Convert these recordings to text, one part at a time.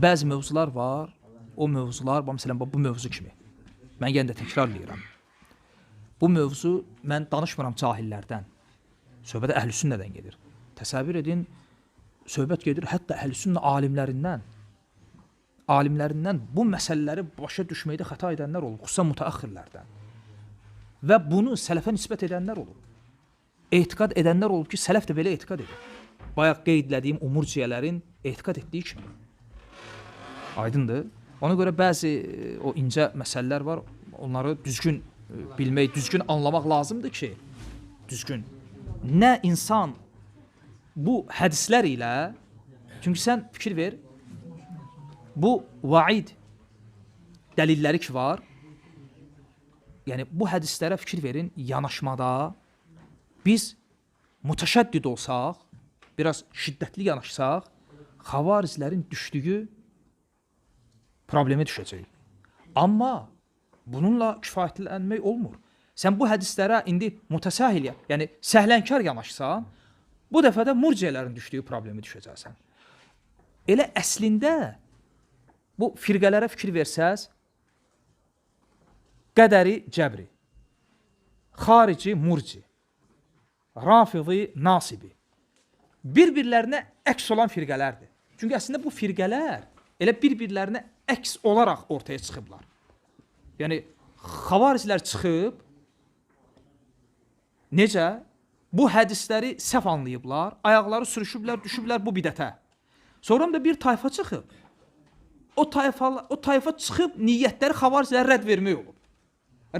Bəzi mövzular var, o mövzular, məsələn, bu mövzu kimi. Mən yenə də təkrarlayıram. Bu mövzu, mən danışmıram cahillərdən. Söhbət əhlüsünnədən gedir. Təsəvvür edin, söhbət gedir hətta əhlüsünnə alimlərindən bu məsələləri başa düşməkdə xəta edənlər olub, xüsusən mütəəxxirlərdən. Və bunu sələfə nisbət edənlər olub. Etiqad edənlər olub ki, sələf də belə etiqad edir. Bayaq qeydlədiyim umurciyələrin etiqad etdiyi kimi. Aydındır. Ona görə bəzi o incə məsələlər var, onları düzgün bilmək, düzgün anlamaq lazımdır ki, düzgün. Nə insan bu hədislər ilə, çünki sən fikir ver, bu vaid dəlilləri ki var, yəni bu hədislərə fikir verin, yanaşmada biz mütəşəddid olsaq, biraz şiddətli yanaşsaq, xavarizlərin düşdüyü problemə düşəcək. Amma bununla kifayətlənmək olmur. Sən bu hədislərə indi mütəsahil, yəni səhlənkar yanaşsan, bu dəfə də murciyələrin düşdüyü problemi düşəcəksən. Elə əslində bu firqələrə fikir versəz, qədəri cəbri, xarici murci, rafizi nasibi, bir-birlərinə əks olan firqələrdir. Çünki əslində bu firqələr elə bir-birlərinə əks olaraq ortaya çıxıblar. Yəni, xavariclər çıxıb, necə? Bu hədisləri səhv anlayıblar, ayaqları sürüşüblər, düşüblər bu bidətə. Sonra da bir tayfa çıxıb. O tayfa çıxıb, niyyətləri xavaricləri rədd vermək olub.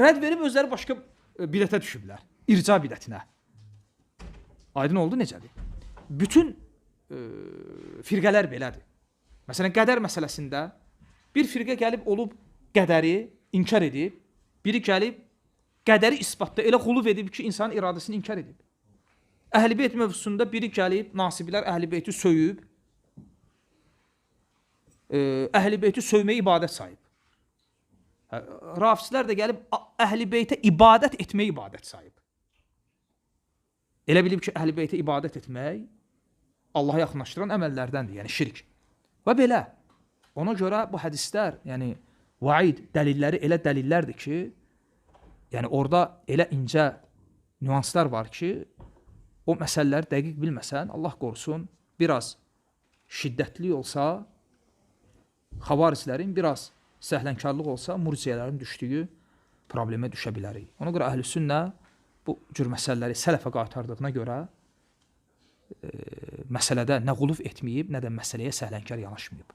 Rədd verib özləri başqa bidətə düşüblər. İrca bidətinə. Aydın oldu necədir? Bütün firqələr belədir. Məsələn, qədər məsələsində bir firqə gəlib olub qədəri inkar edib, biri gəlib qədəri isbatda elə xuluv edib ki, insanın iradəsini inkar edib. Əhl-i Beyt mövzusunda biri gəlib, nasibilər Əhl-i Beyti söyüb, Əhl-i Beyti sövməyi ibadət sayıb. Rafislər də gəlib Əhl-i Beytə ibadət etməyi ibadət sayıb. Elə bilib ki, Əhl-i Beytə ibadət etmək Allaha yaxınlaşdıran əməllərdəndir, yəni şirk. Və belə, ona görə bu hədislər, yəni vaid dəlilləri elə dəlillərdir ki, yəni orada elə incə nüanslar var ki, o məsələləri dəqiq bilməsən, Allah qorusun, biraz şiddətli olsa, xavariclərin biraz səhlənkarlıq olsa, murciyələrin düşdüyü problemə düşə bilərik. Ona görə əhlüsünnə bu cür məsələləri sələfə qaytardığına görə məsələdə nə quluf etməyib, nə də məsələyə səhlənkar yanaşmayıb.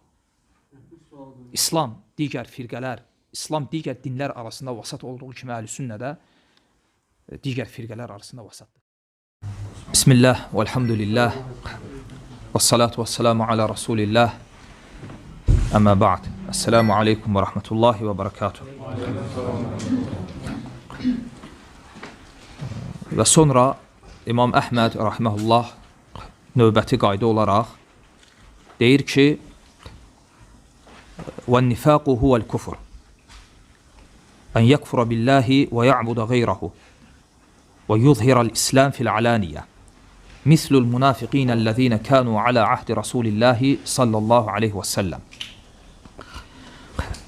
İslam digər firqələr, İslam digər dinlər arasında vasat olduğu kimi əhlüsünnədə digər firqələr arasında vasatdır. Bismillah, velhamdülillah, və salatu və selamu alə Rasulillah, əmmə ba'd. Esselamu aleykum və rahmetullahi və barakatuhu. Və sonra İmam Əhməd rahiməhullah növbəti qayda olaraq deyir ki, وَالنِّفَاقُ هُوَ الْكُفْرُ أَنْ يَكْفُرَ بِاللّٰهِ وَيَعْبُدَ غَيْرَهُ وَيُظْهِرَ الْإِسْلَامِ فِي الْعَلَانِيَةِ مِثْلُ الْمُنَافِقِينَ الَّذِينَ كَانُوا عَلَى عَهْدِ رَسُولِ اللّٰهِ صَلَّى اللّٰهُ عَلَيْهِ وَسَلَّمْ.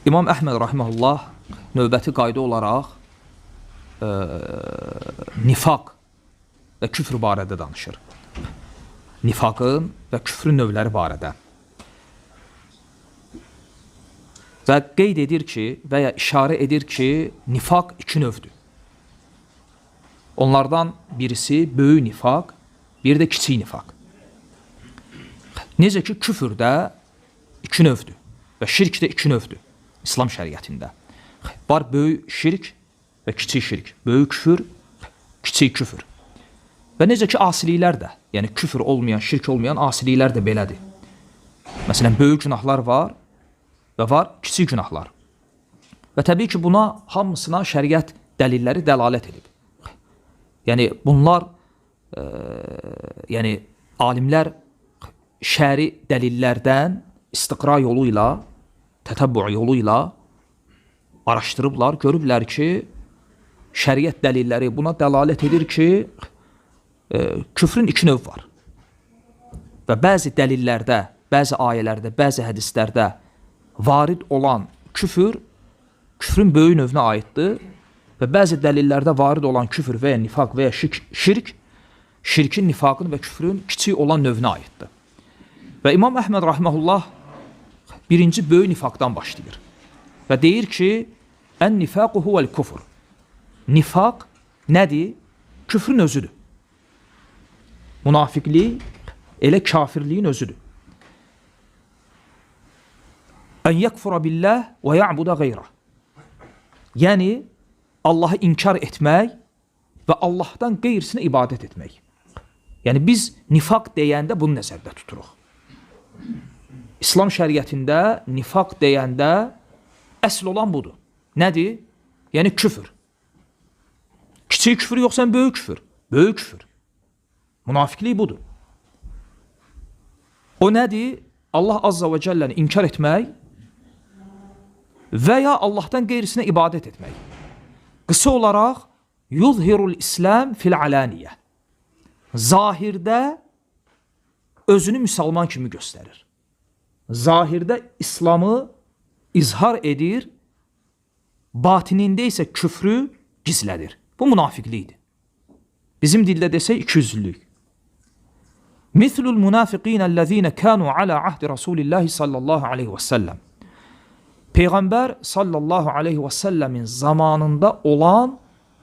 İmam Əhməd rahiməhullah növbəti qayda olaraq nifaq və küfr barədə danışır. Nifaqın və küfrün növləri barədə. Və qeyd edir ki, və ya işarə edir ki, nifaq iki növdür. Onlardan birisi böyük nifaq, bir də kiçik nifaq. Necə ki, küfr də iki növdür və şirk də iki növdür İslam şəriətində. Var böyük şirk və kiçik şirk, böyük küfür, kiçik küfür. Və necə ki, asiliklər də, yəni küfür olmayan, şirk olmayan asiliklər də belədir. Məsələn, böyük günahlar var və var kiçik günahlar. Və təbii ki, buna hamısına şəriət dəlilləri dəlalət edib. Yəni, bunlar, yəni, alimlər şəri dəlillərdən istiqra yolu ilə, tətəbbu yolu ilə araşdırıblar, görüblər ki, şəriət dəlilləri buna dəlalət edir ki, küfrün iki növ var. Və bəzi dəlillərdə, bəzi ayələrdə, bəzi hədislərdə varid olan küfrün böyük növünə aiddir və bəzi dəlillərdə varid olan küfr və ya nifaq və ya şirkin, nifaqın və küfrün kiçik olan növünə aiddir. Və İmam Əhməd rahimehullah birinci böyük nifaqdan başlayır və deyir ki, ən-nifaqu huvəl kufr. Nifaq nədir? Küfrün özüdür. Münafiqlik elə kafirliyin özüdür. Ən yəkfura billah və ya'buda qeyrə. Yəni, Allahı inkar etmək və Allahdan qeyrisinə ibadət etmək. Yəni, biz nifaq deyəndə bunu nəzərdə tuturuq. İslam şəriətində nifaq deyəndə əsl olan budur. Nədir? Yəni, küfür. Kiçik küfür yoxsa böyük küfür? Böyük küfür. Münafiqlik budur. O nədir? Allah Azza və Cəlləni inkar etmək və ya Allahdan qeyrisinə ibadət etmək. Qısa olaraq, yuzhirul İslam fil alaniyə. Zahirdə özünü müsəlman kimi göstərir. Zahirdə İslamı izhar edir, batinində isə küfrü gizlədir. Bu münafiqlikdir. Bizim dildə desək ikiyüzlülük. Mislul munafiqinəl-ləzīnə kənu alə ahdi Rasulillahi sallallahu aleyhi və səlləm. Peyğəmbər sallallahu aleyhi və səlləmin zamanında olan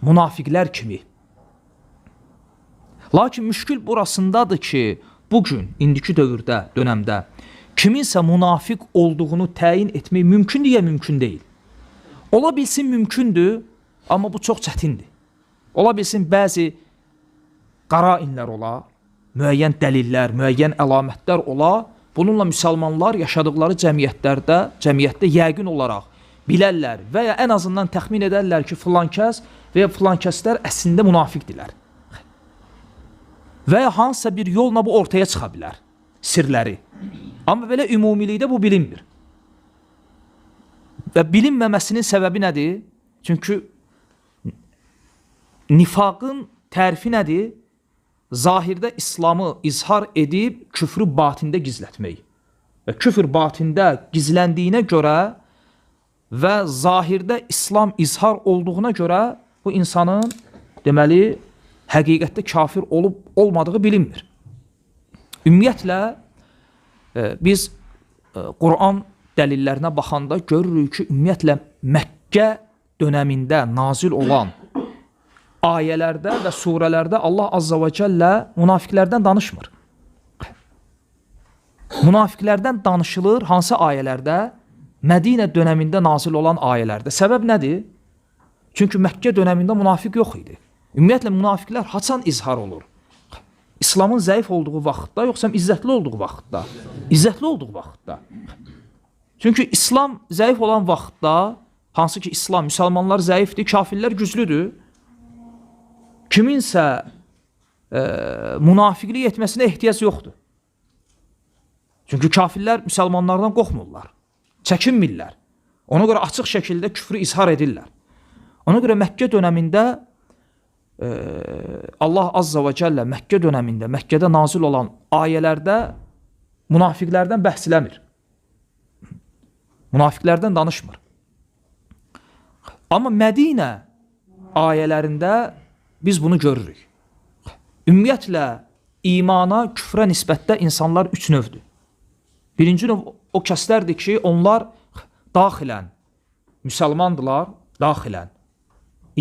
münafiqlər kimi. Lakin müşkül burasındadır ki, bugün, indiki dönəmdə kiminsə münafiq olduğunu təyin etmək mümkündür ya mümkün deyil. Ola bilsin mümkündür, amma bu çox çətindir. Ola bilsin bəzi qarainlər ola, müəyyən dəlillər, müəyyən əlamətlər ola, bununla müsəlmanlar yaşadıkları cəmiyyətdə yəqin olaraq bilərlər və ya ən azından təxmin edərlər ki, filankəs və ya filankəslər əslində münafiqdirlər. Və ya hansısa bir yolla bu ortaya çıxa bilər, sirləri. Amma belə ümumilikdə bu bilinmir. Və bilinməməsinin səbəbi nədir? Çünki nifaqın tərifi nədir? Zahirdə İslamı izhar edib, küfrü batində gizlətmək. Və küfr batində gizləndiyinə görə və zahirdə İslam izhar olduğuna görə bu insanın deməli, həqiqətdə kafir olub olmadığı bilinmir. Ümumiyyətlə, biz Quran dəlillərinə baxanda görürük ki, ümumiyyətlə Məkkə dönəmində nazil olan ayələrdə və surələrdə Allah Azza və Cəllə münafiqlərdən danışmır. Münafiqlərdən danışılır hansı ayələrdə? Mədinə dönəmində nazil olan ayələrdə. Səbəb nədir? Çünki Məkkə dönəmində münafiq yox idi. Ümumiyyətlə, münafiqlər haçan izhar olur? İslamın zəif olduğu vaxtda, yoxsa izzətli olduğu vaxtda? İzzətli olduğu vaxtda. Çünki İslam zəif olan vaxtda, hansı ki İslam, müsəlmanlar zəifdir, kafirlər güclüdür, kiminsə münafiqlik etməsinə ehtiyac yoxdur. Çünki kafirlər müsəlmanlardan qorxmurlar, çəkinmirlər. Ona görə açıq şəkildə küfrü izhar edirlər. Ona görə Məkkə dönəmində Allah Azza və Cəllə Məkkə dönəmində, Məkkədə nazil olan ayələrdə münafiqlərdən bəhsləmir. Münafiqlərdən danışmır. Amma Mədinə ayələrində biz bunu görürük. Ümumiyyətlə, imana, küfrə nisbətdə insanlar üç növdür. Birinci növ o kəslərdir ki, onlar daxilən müsəlmandılar, daxilən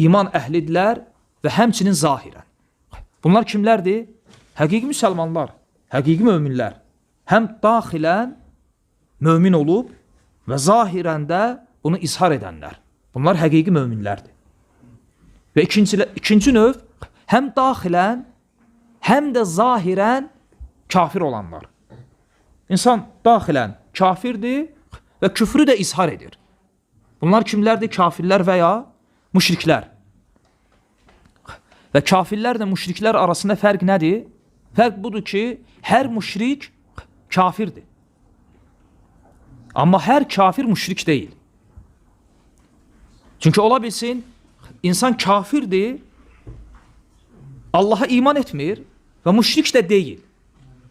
iman əhlidirlər və həmçinin zahirən. Bunlar kimlərdir? Həqiqi müsəlmanlar, həqiqi möminlər. Həm daxilən mömin olub və zahirən də bunu izhar edənlər. Bunlar həqiqi möminlərdir. Və ikinci növ həm daxilən, həm də zahirən kafir olanlar. İnsan daxilən kafirdir və küfrü də izhar edir. Bunlar kimlərdir? Kafirlər və ya müşriklər. Və kafirlərlə müşriklər arasında fərq nədir? Fərq budur ki, hər müşrik kafirdir. Amma hər kafir müşrik deyil. Çünki ola bilsin, insan kafirdir, Allaha iman etmir və müşrik də deyil.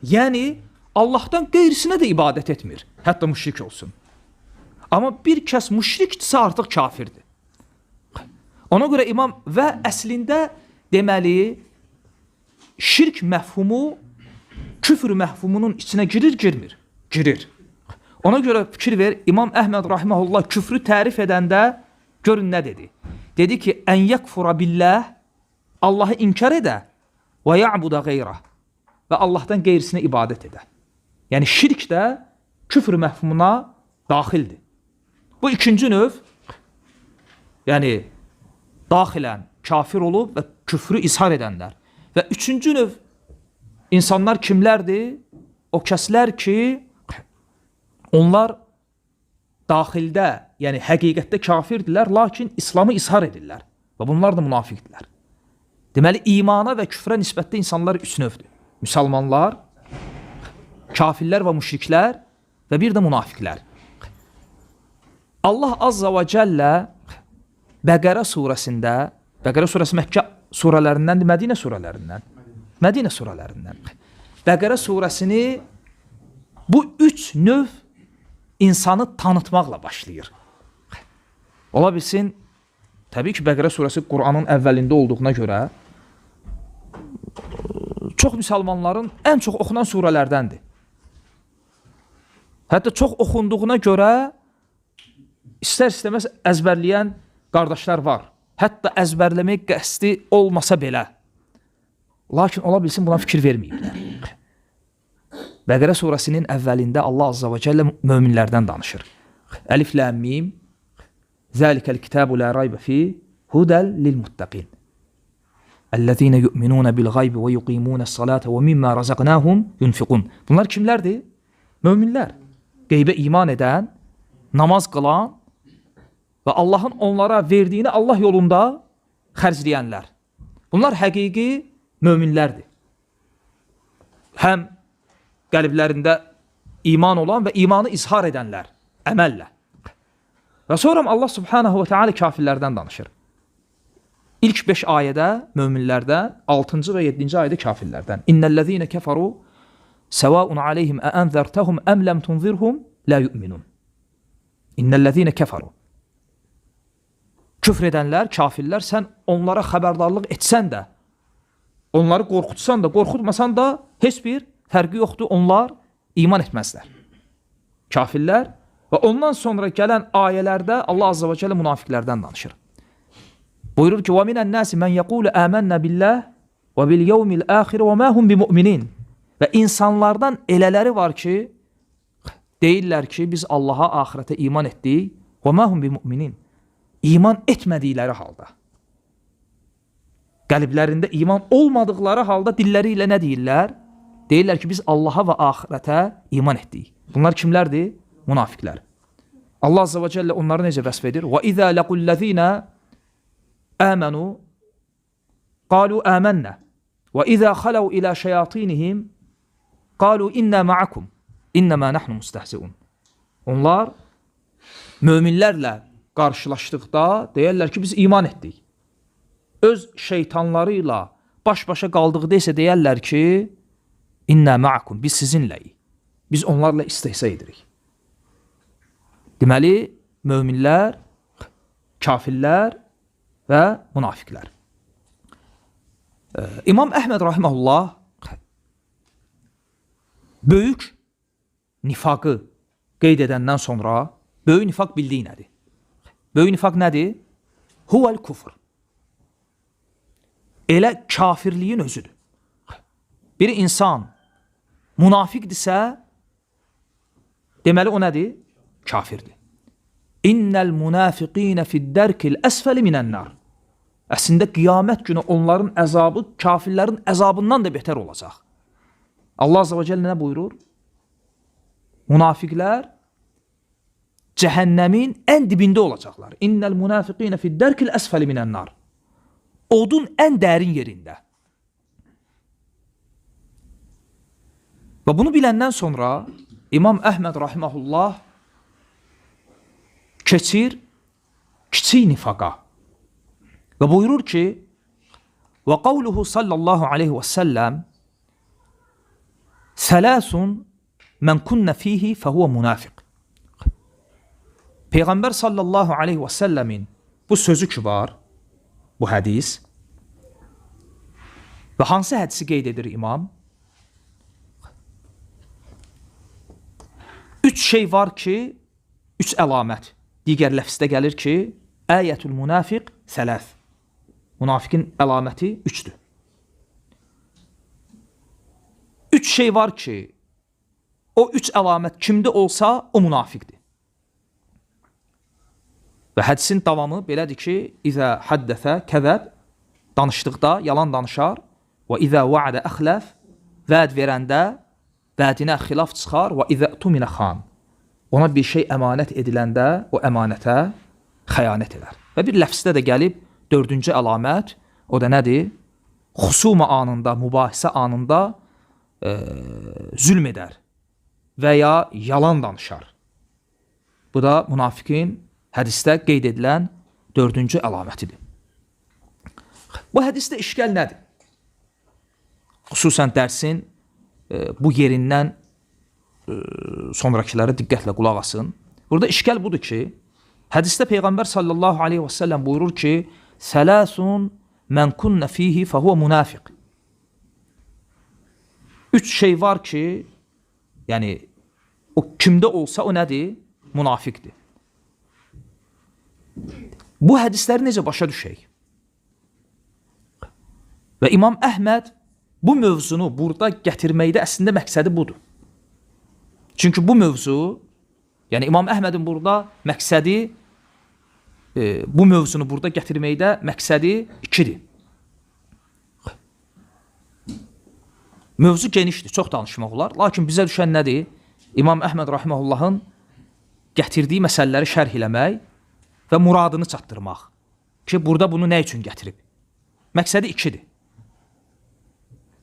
Yəni, Allahdan qeyrisinə də ibadət etmir, hətta müşrik olsun. Amma bir kəs müşrikdirsə artıq kafirdir. Ona görə imam və əslində deməli şirk məfhumu küfr məfhumunun içinə girir, girmir? Girir. Ona görə fikir ver, İmam Əhməd rahimehullah küfrü tərif edəndə görün nə dedi? Dedi ki, ən yəkfura billah, Allahı inkar edə və ya'buda qeyrah və Allahdan qeyrisinə ibadət edə. Yəni şirk də küfr məfhumuna daxildir. Bu ikinci növ, yəni daxilən kafir olub və küfrü izhar edənlər. Və üçüncü növ insanlar kimlərdir? O kəslər ki, onlar daxildə, yəni həqiqətdə kafirdirlər, lakin İslamı izhar edirlər. Və bunlar da münafiqdirlər. Deməli, imana və küfrə nisbətdə insanlar üç növdür. Müsəlmanlar, kafirlər və müşriklər və bir də münafiqlər. Allah Azza və Cəllə Bəqərə surəsində, Bəqərə surəsi Məkkə surələrindəndir, Mədinə surələrindən. Mədinə surələrindən. Bəqərə surəsini bu üç növ insanı tanıtmaqla başlayır. Ola bilsin, təbii ki, Bəqərə surəsi Qur'anın əvvəlində olduğuna görə çox müsəlmanların ən çox oxunan surələrdəndir. Hətta çox oxunduğuna görə istər-istəməz əzbərləyən qardaşlar var. Hətta əzbərləmək qəsdi olmasa belə. Lakin ola bilsin buna fikir verməyiblər. Bəqərə surəsinin əvvəlində Allah Azza və Cəllə möminlərdən danışır. Əlif Ləm Mim Zəlikəl kitabu la rayba fi hudəl lilmuttaqin. Əllezine yu'minun bil gaybi və yuqimunəs-salata və mimma razaqnahum yunfiqun. Bunlar kimlərdir? Möminlər. Qeybə iman edən, namaz qılan və Allahın onlara verdiyini Allah yolunda xərcləyənlər. Bunlar həqiqi möminlərdir. Həm qəlblərində iman olan və imanı izhar edənlər, əməllə. Və sonra Allah subhanahu və teala kafirlərdən danışır. İlk 5 ayədə möminlərdən, 6-cı və 7-ci ayədə kafirlərdən. İnnellezine keferu sevaun aleyhim enzertehum em lem tunzirhum la yu'minun. İnnellezine keferu. Küfr edənlər, kafirlər, sən onlara xəbərdarlıq etsən də, onları qorxutsan da, qorxutmasan da heç bir fərqi yoxdur, onlar iman etməzlər. Kafirlər və ondan sonra gələn ayələrdə Allah Azza və Cəllə münafiqlərdən danışır. Buyurur ki, وَمِنَ النَّاسِ مَنْ يَقُولُ آمَنَّ بِاللّٰهِ وَبِالْيَوْمِ الْآخِرِ وَمَا هُمْ بِمُؤْمِنِينَ. Və insanlardan elələri var ki, deyirlər ki, biz Allaha, ahirətə iman etdik, وَمَا هُمْ بِمُؤْمِنِينَ. İman etmədikləri halda. Qəlblərində iman olmadıkları halda dilləri ilə nə deyirlər? Deyirlər ki, biz Allaha və ahirətə iman etdik. Bunlar kimlərdir? Münafiqlər. Allah Azza və Cəllə onları necə vəsf edir? وَإِذَا لَقُوا الَّذ۪ينَ آمَنُوا قَالُوا آمَنَّا وَإِذَا خَلَوْا إِلَى شَيَاطِينِهِمْ قَالُوا إِنَّا مَعَكُمْ إِنَّمَا نَحْنُ مُسْتَهْزِئُونَ. Onlar möminlərlə qarşılaşdıqda deyərlər ki, biz iman etdik. Öz şeytanlarıyla baş-başa qaldıqda isə deyərlər ki, İnnə ma'akum, biz sizinləyik. Biz onlarla istehza edirik. Deməli, möminlər, kafirlər və münafiqlər. İmam Əhməd rahimehullah böyük nifaqı qeyd edəndən sonra böyük nifaq bildiyi nədir? Böyük nifaq nədir? Huvel kufr. Elə kafirliyin özüdür. Bir insan münafiqdirsə, deməli o nədir? Kafirdir. İnnel münafiqine fi'd-derkil esfeli minennar. Əslində qiyamət günü onların əzabı kafirlərin əzabından da betər olacaq. Allah Azza və Cəllə nə buyurur? Münafiqlər cəhənnəmin ən dibində olacaqlar. İnnel münafiqine fi'd-derkil esfeli minennar. Odun ən dərin yerində. Və bunu biləndən sonra İmam Əhməd rahimehullah keçir kiçik nifaqa. Və buyurur ki, və qavluhu sallallahu aleyhi və səlləm Sələsun mən kunnə fihi fəhuvə münafiq. Peyğəmbər sallallahu aleyhi və səlləmin bu sözü ki var, bu hədis və hansı hədisi qeyd edir imam? Üç şey var ki, üç əlamət. Digər ləfsdə gəlir ki, əyətül münafiq sələf. Münafiqin əlaməti üçdür. Üç şey var ki, o üç əlamət kimdə olsa, o münafiqdir. Və hədisin davamı belədir ki, İzə həddəfə kəzəb, danışdıqda yalan danışar, və izə vəədə əxləf, vəd verəndə vədinə xilaf çıxar, və izə tuminə xan. Ona bir şey əmanət ediləndə, o əmanətə xəyanət edər. Və bir ləfsdə də gəlib, dördüncü əlamət, o da nədir? Xusuma anında, mübahisə anında zülm edər və ya yalan danışar. Bu da münafiqin hədisdə qeyd edilən dördüncü əlamətidir. Bu hədisdə işgal nədir? Xüsusən dərsin bu yerindən sonrakilərə diqqətlə qulaq asın. Burada işgal budur ki, hədisdə Peyğəmbər sallallahu aleyhi və səlləm buyurur ki, Sələsun mən kunnə fihi fəhuvə münafiq. Üç şey var ki, yəni o kimdə olsa o nədir? Münafiqdir. Bu hədisləri necə başa düşək? Və İmam Əhməd bu mövzunu burada gətirməkdə əslində məqsədi budur. Çünki bu mövzu, yəni İmam Əhmədin burada məqsədi, bu mövzunu burada gətirməkdə məqsədi ikidir. Mövzu genişdir, çox danışmaq olar. Lakin bizə düşən nədir? İmam Əhməd rahiməhullahın gətirdiyi məsələləri şərh eləmək və muradını çatdırmaq. Ki, burada bunu nə üçün gətirib? Məqsədi ikidir.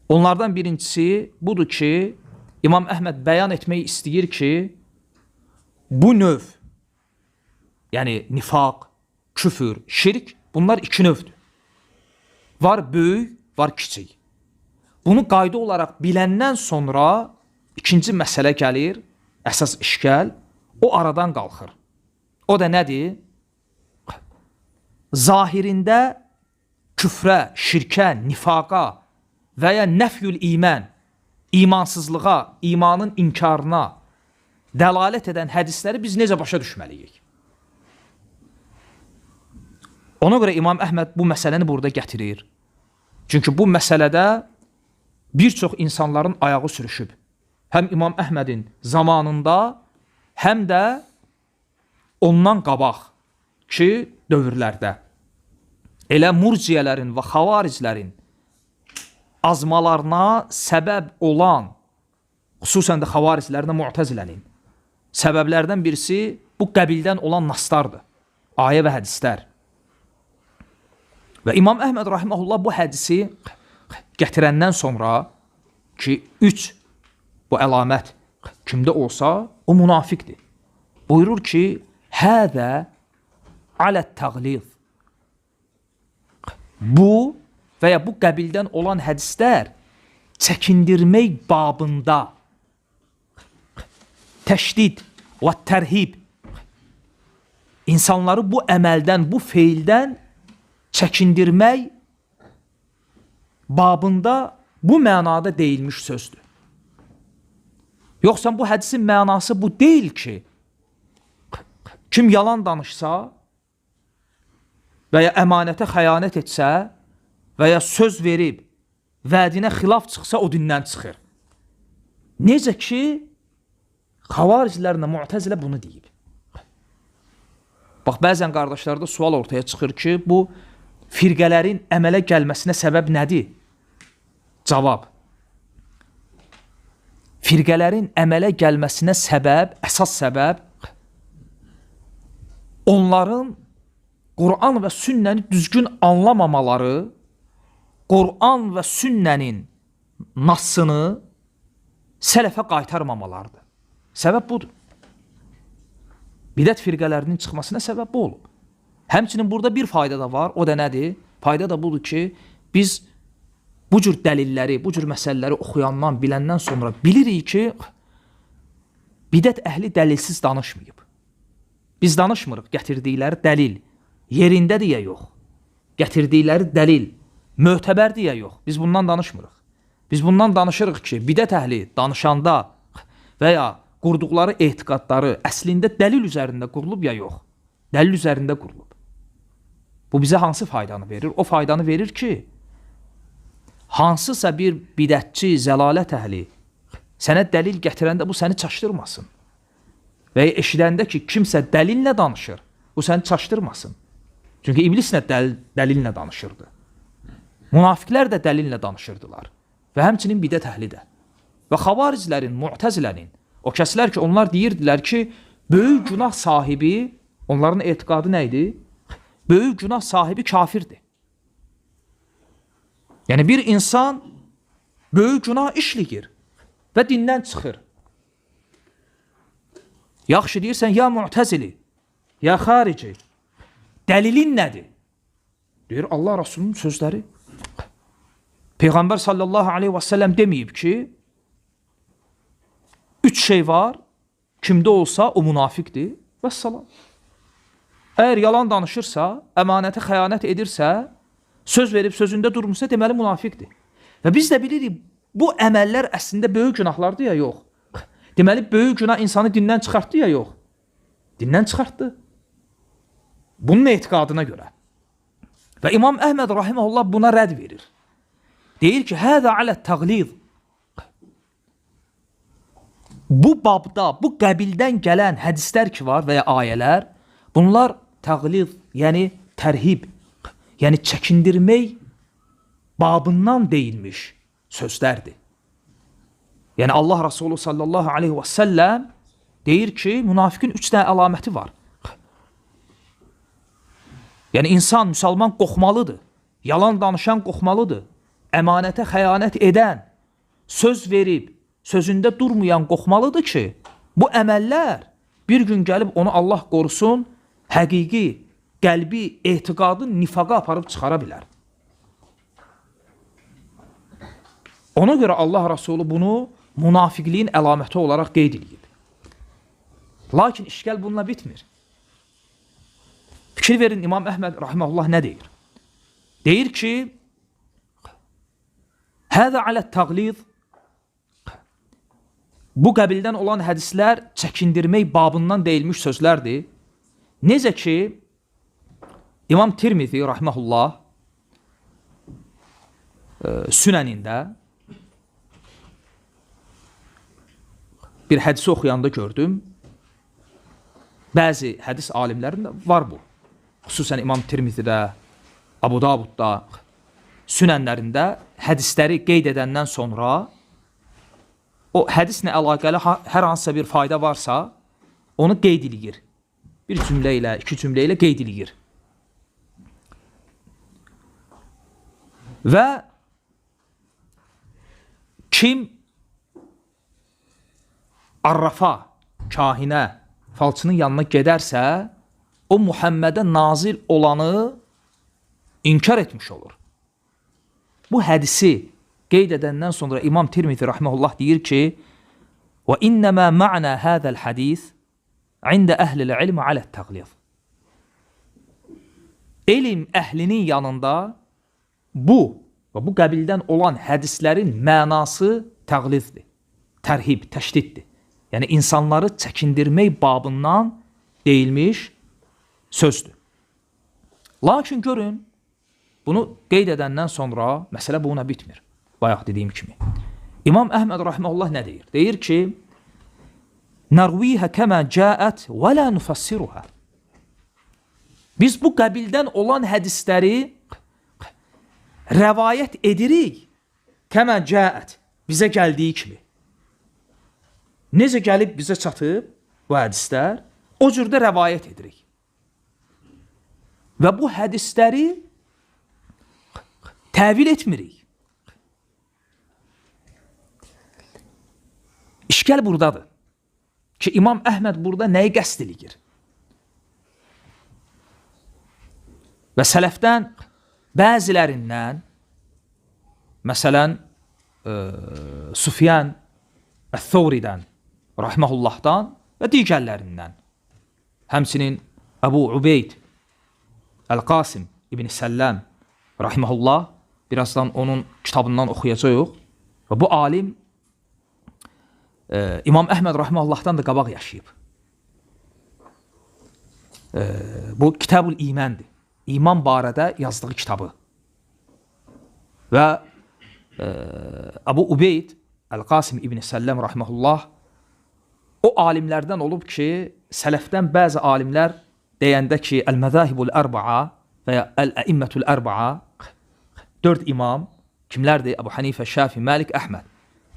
Onlardan birincisi budur ki, İmam Əhməd bəyan etmək istəyir ki, bu növ, yəni nifaq, küfür, şirk, bunlar iki növdür. Var böyük, var kiçik. Bunu qayda olaraq biləndən sonra ikinci məsələ gəlir, əsas işgal, o aradan qalxır. O da nədir? Zahirində küfrə, şirkə, nifaqa və ya nəfyül imən, imansızlığa, imanın inkarına dəlalət edən hədisləri biz necə başa düşməliyik? Ona görə İmam Əhməd bu məsələni burada gətirir. Çünki bu məsələdə bir çox insanların ayağı sürüşüb. Həm İmam Əhmədin zamanında, həm də ondan qabaq ki, dövrlərdə. Elə murciyələrin və xavariclərin azmalarına səbəb olan, xüsusən də xavariclərdə mu'təzilənin səbəblərdən birisi bu qəbildən olan naslardır, ayə və hədislər. Və İmam Əhməd rahiməhullah bu hədisi gətirəndən sonra ki, üç bu əlamət kimdə olsa, o münafiqdir. Buyurur ki, hədə alət təqlid. Bu və ya bu qəbildən olan hədislər çəkindirmək babında təşdid və tərhib, insanları bu əməldən, bu feildən çəkindirmək babında bu mənada deyilmiş sözdür. Yoxsa bu hədisin mənası bu deyil ki, kim yalan danışsa və ya əmanətə xəyanət etsə və ya söz verib vədinə xilaf çıxsa o dindən çıxır. Necə ki, xavariclərlə mu'təzilə bunu deyib. Bax, bəzən qardaşlarda sual ortaya çıxır ki, bu firqələrin əmələ gəlməsinə səbəb nədir? Cavab. Firqələrin əmələ gəlməsinə səbəb, əsas səbəb onların Qur'an və sünnəni düzgün anlamamaları, Qur'an və sünnənin nassını sələfə qaytarmamalardır. Səbəb budur. Bidət firqələrinin çıxmasına səbəb bu olub. Həmçinin burada bir fayda da var, o da nədir? Fayda da budur ki, biz bu cür dəlilləri, bu cür məsələləri oxuyandan, biləndən sonra bilirik ki, bidət əhli dəlilsiz danışmayıb. Biz danışmırıq gətirdikləri dəlil yerindədir ya yox. Gətirdikləri dəlil mötəbərdir ya yox. Biz bundan danışmırıq. Biz bundan danışırıq ki, bidət əhli danışanda və ya qurduqları etiqadları əslində dəlil üzərində qurulub ya yox. Dəlil üzərində qurulub. Bu bizə hansı faydanı verir? O faydanı verir ki, hansısa bir bidətçi, zəlalət əhli sənə dəlil gətirəndə bu səni çaşdırmasın. Və ya eşidəndə ki, kimsə dəlillə danışır, bu səni çaşdırmasın. Çünki iblis nə dəlillə danışırdı. Münafiqlər də dəlillə danışırdılar. Və həmçinin bidət əhli də. Və xavariclərin, mu'təzilərin, o kəslər ki, onlar deyirdilər ki, böyük günah sahibi, onların etiqadı nə idi? Böyük günah sahibi kafirdir. Yəni bir insan böyük günah işləyir və dindən çıxır. Yaxşı deyirsən, ya mu'təzili, ya xarici, dəlilin nədir? Deyir, Allah Rasulunun sözləri. Peyğəmbər sallallahu aleyhi və səlləm deməyib ki, 3 şey var, kimdə olsa o münafiqdir və salam. Əgər yalan danışırsa, əmanətə xəyanət edirsə, söz verib sözündə durmuşsa, deməli münafiqdir. Və biz də bilirik, bu əməllər əslində böyük günahlardır ya yox. Deməli, böyük günah insanı dindən çıxartdı ya yox. Dindən çıxartdı. Bunun etiqadına görə. Və İmam Əhməd rahimehullah buna rədd verir. Deyir ki, həzə alət təqlid. Bu babda, bu qəbildən gələn hədislər ki var və ya ayələr, bunlar təqlid, yəni tərhib, yəni çəkindirmək babından deyilmiş sözlərdir. Yəni Allah Resulü sallallahu aleyhi və səlləm deyir ki, münafiqin 3 dənə əlaməti var. Yəni insan, müsəlman qorxmalıdır, yalan danışan qorxmalıdır, əmanətə xəyanət edən, söz verib, sözündə durmayan qorxmalıdır ki, bu əməllər bir gün gəlib onu Allah qorusun, həqiqi, qəlbi, etiqadı nifaqa aparıb çıxara bilər. Ona görə Allah Rasulü bunu münafiqliyin əlaməti olaraq qeyd edib. Lakin işgəl bununla bitmir. Fikir verin, İmam Əhməd rahimehullah nə deyir? Deyir ki, həzə alət təqlid, bu qəbildən olan hədislər çəkindirmək babından deyilmiş sözlərdir. Necə ki, İmam Tirmizi rahimehullah Sünənində bir hədisi oxuyanda gördüm. Bəzi hədis alimlərində var bu. Xüsusən İmam Tirmizidə, Abu Davudda, Sünənlərində hədisləri qeyd edəndən sonra o hədislə əlaqəli hər hansısa bir fayda varsa, onu qeyd edir. Bir cümlə ilə, 2 cümlə ilə qeyd edir. Və kim arrafa, kahinə, falçının yanına gedərsə, o Muhammədə nazil olanı inkar etmiş olur. Bu hədisi qeyd edəndən sonra İmam Tirmizi rahimehullah deyir ki, və innəmə ma'na hədəl hədis ində əhlil ilmi alət təqlid. Elm əhlinin yanında bu qəbildən olan hədislərin mənası təqliddir, tərhib, təşdiddir. Yəni, insanları çəkindirmək babından deyilmiş sözdür. Lakin görün, bunu qeyd edəndən sonra məsələ buna bitmir. Bayaq dediyim kimi. İmam Əhməd rahimehullah nə deyir? Deyir ki, Narvihə kəmə cəət və lə nufassiruhə. Biz bu qəbildən olan hədisləri rəvayət edirik, kəmə cəət, bizə gəldiyi kimi. Necə gəlib bizə çatıb bu hədislər, o cürdə rəvayət edirik. Və bu hədisləri təvil etmirik. İşgəl buradadır ki, İmam Əhməd burada nəyi qəsd edir? Və sələfdən bəzilərindən, məsələn, Sufyan Əth-Thawridən, rahiməhullahdan və digərlərindən həmçinin Əbu Ubeyd Əl-Qasim İbn Səlləm rahimehullah, birazdan onun kitabından oxuyacağıq. Və bu alim İmam Əhməd rahimehullahdan da qabaq yaşayıb. Bu Kitabul İmandır. İman barədə yazdığı kitabı. Və Əbu Ubeyd Əl-Qasim İbn Səlləm rahimehullah o alimlərdən olub ki, sələfdən bəzi alimlər deyəndə ki, Əl-Məzahibul Ərba'a və ya Əl-Əimmətul Ərba'a, 4 imam kimlərdir? Əbu Hanifə, Şafi, Məlik, Əhməd.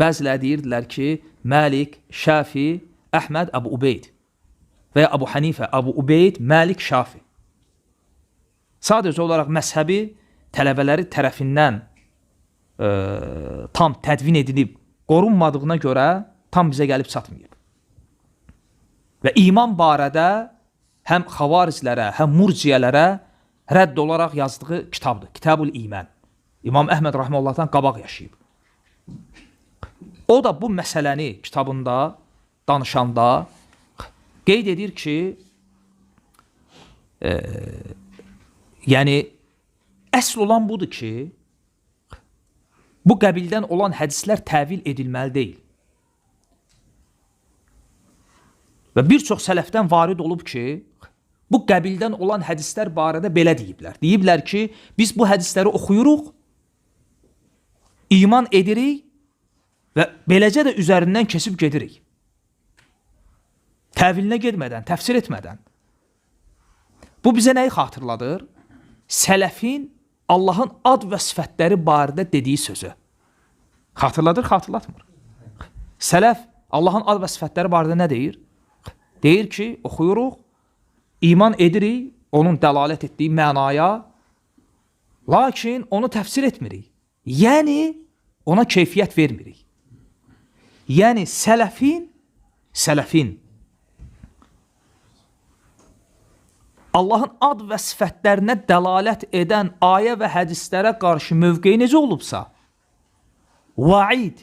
Bəziləri deyirdilər ki, Məlik, Şafi, Əhməd, Əbu Ubeyd və ya Əbu Hanifə, Əbu Ubeyd, Məlik, Şafi. Sadəcə olaraq məzhəbi tələbələri tərəfindən tam tədvin edilib, qorunmadığına görə tam bizə gəlib çatmayıb. Və iman barədə həm xavariclərə, həm murciyələrə rədd olaraq yazdığı kitabdır. Kitabul İman. İmam Əhməd rahimehullahdan qabaq yaşayıb. O da bu məsələni kitabında danışanda qeyd edir ki, yəni əsl olan budur ki, bu qəbildən olan hədislər təvil edilməli deyil. Və bir çox sələfdən varid olub ki, bu qəbildən olan hədislər barədə belə deyiblər. Deyiblər ki, biz bu hədisləri oxuyuruq, iman edirik və beləcə də üzərindən kesib gedirik. Təvilinə getmədən, təfsir etmədən. Bu bizə nəyi xatırladır? Sələfin Allahın ad və sifətləri barədə dediyi sözü. Xatırladır, xatırlatmır. Sələf Allahın ad və sifətləri barədə nə deyir? Deyir ki, oxuyuruq, iman edirik, onun dəlalət etdiyi mənaya, lakin onu təfsir etmirik. Yəni, ona keyfiyyət vermirik. Yəni, sələfin Allahın ad və sifətlərinə dəlalət edən ayə və hədislərə qarşı mövqeyi necə olubsa, vaid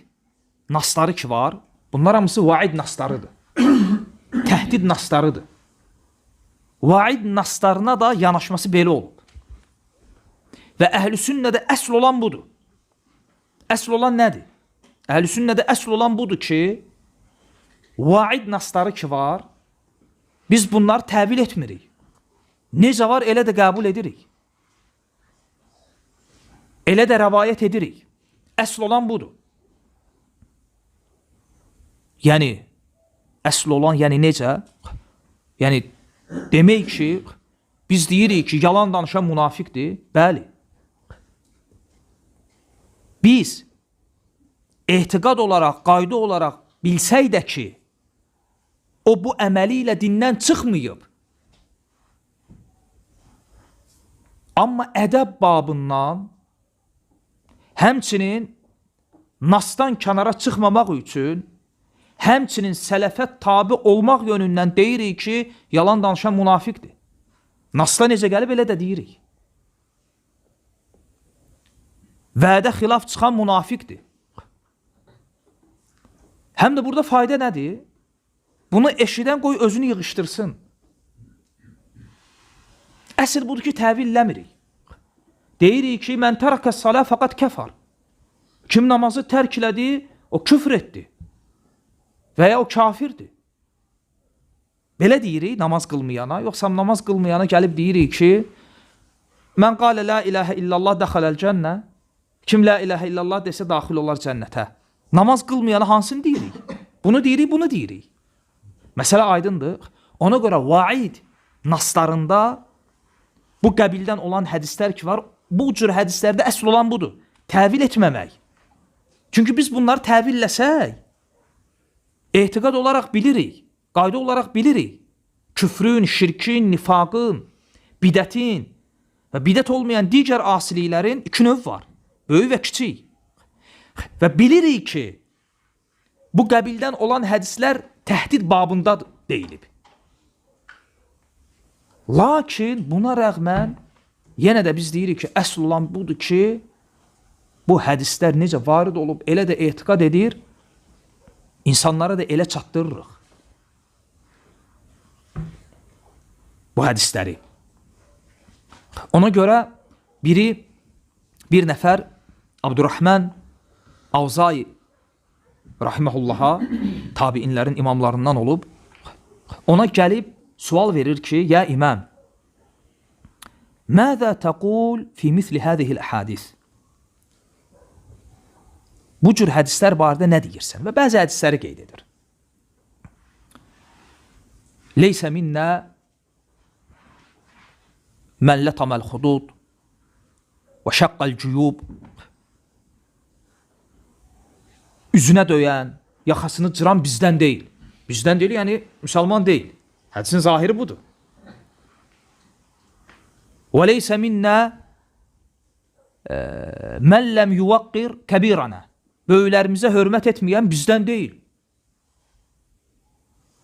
nasları ki var, bunlar hamısı vaid naslarıdır. Təhdid naslarıdır. Vaid naslarına da yanaşması belə olub. Və əhl-i sünnədə əsl olan budur. Əsl olan nədir? Əhl-i sünnədə əsl olan budur ki, vaid nasları ki var, biz bunları təvil etmirik. Necə var, elə də qəbul edirik. Elə də rəvayət edirik. Əsl olan budur. Yəni, əsl olan, yəni necə? Yəni, demək ki, biz deyirik ki, yalan danışan münafiqdir. Bəli. Biz etiqad olaraq, qayda olaraq bilsək də ki, o bu əməli ilə dindən çıxmayıb. Amma ədəb babından, həmçinin nasdan kənara çıxmamaq üçün, həmçinin sələfə tabi olmaq yönündən deyirik ki, yalan danışan münafiqdir. Nasda necə gəlib, elə də deyirik. Vədə xilaf çıxan münafiqdir. Həm də burada fayda nədir? Bunu eşidən qoy özünü yığışdırsın. Əsl budur ki, təvilləmirik. Deyirik ki, mən tərəkə salə fəqət kəfar. Kim namazı tərk elədi, o küfr etdi. Və ya o kafirdir. Belə deyirik namaz qılmayana, yoxsa namaz qılmayana gəlib deyirik ki, mən qalə la iləhə illallah dəxələl cənnə, kim la iləhə illallah desə daxil olar cənnətə. Namaz qılmayana hansını deyirik? Bunu deyirik, bunu deyirik. Məsələ aydındır. Ona görə vaid naslarında bu qəbildən olan hədislər ki var, bu cür hədislərdə əsl olan budur. Təvil etməmək. Çünki biz bunları təvilləsək, etiqad olaraq bilirik, qayda olaraq bilirik. Küfrün, şirkin, nifaqın, bidətin və bidət olmayan digər asiliklərin 2 növ var. Böyük və kiçik. Və bilirik ki, bu qəbildən olan hədislər təhdid babında deyilib. Lakin buna rəğmən yenə də biz deyirik ki, əsl olan budur ki, bu hədislər necə varid olub, elə də etiqad edir, insanlara da elə çatdırırıq. bu hədisləri. Ona görə bir nəfər Abdurrahman Avzai rahimehullaha tabiinlərin imamlarından olub, ona gəlib sual verir ki, ya imam, məzə təqul fi misli hədihil əhadis? Bu cür hədislər barədə nə deyirsən? Və bəzi hədisləri qeyd edir. Leysə minnə mən lətəməl xudud və şəqqəl cüyub, üzünə döyən, yaxasını cıran bizdən deyil. Bizdən deyil, yəni müsəlman deyil. Hədisin zahiri budur. Və leysə minnə mən ləm yuvaqqir kəbirənə, böyüklərimizə hörmət etməyən bizdən deyil.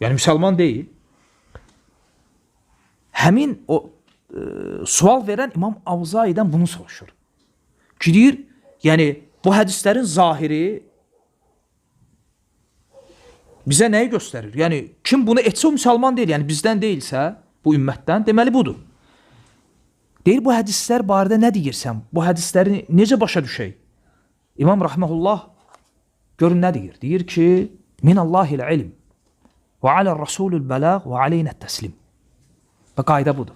Yəni müsəlman deyil. Həmin o sual verən İmam Avzai'dən bunu soruşur. Ki deyir, yəni bu hədislərin zahiri bizə nəyi göstərir? Yəni kim bunu etsə o müsəlman deyil, yəni bizdən deyilsə, bu ümmətdən, deməli budur. Deyir, bu hədislər barədə nə deyirsən? Bu hədisləri necə başa düşək? İmam rahmehullah görün nə deyir? Deyir ki, minallahil ilm və aləl rasulul bələğ və aleynət təslim. Və qayda budur.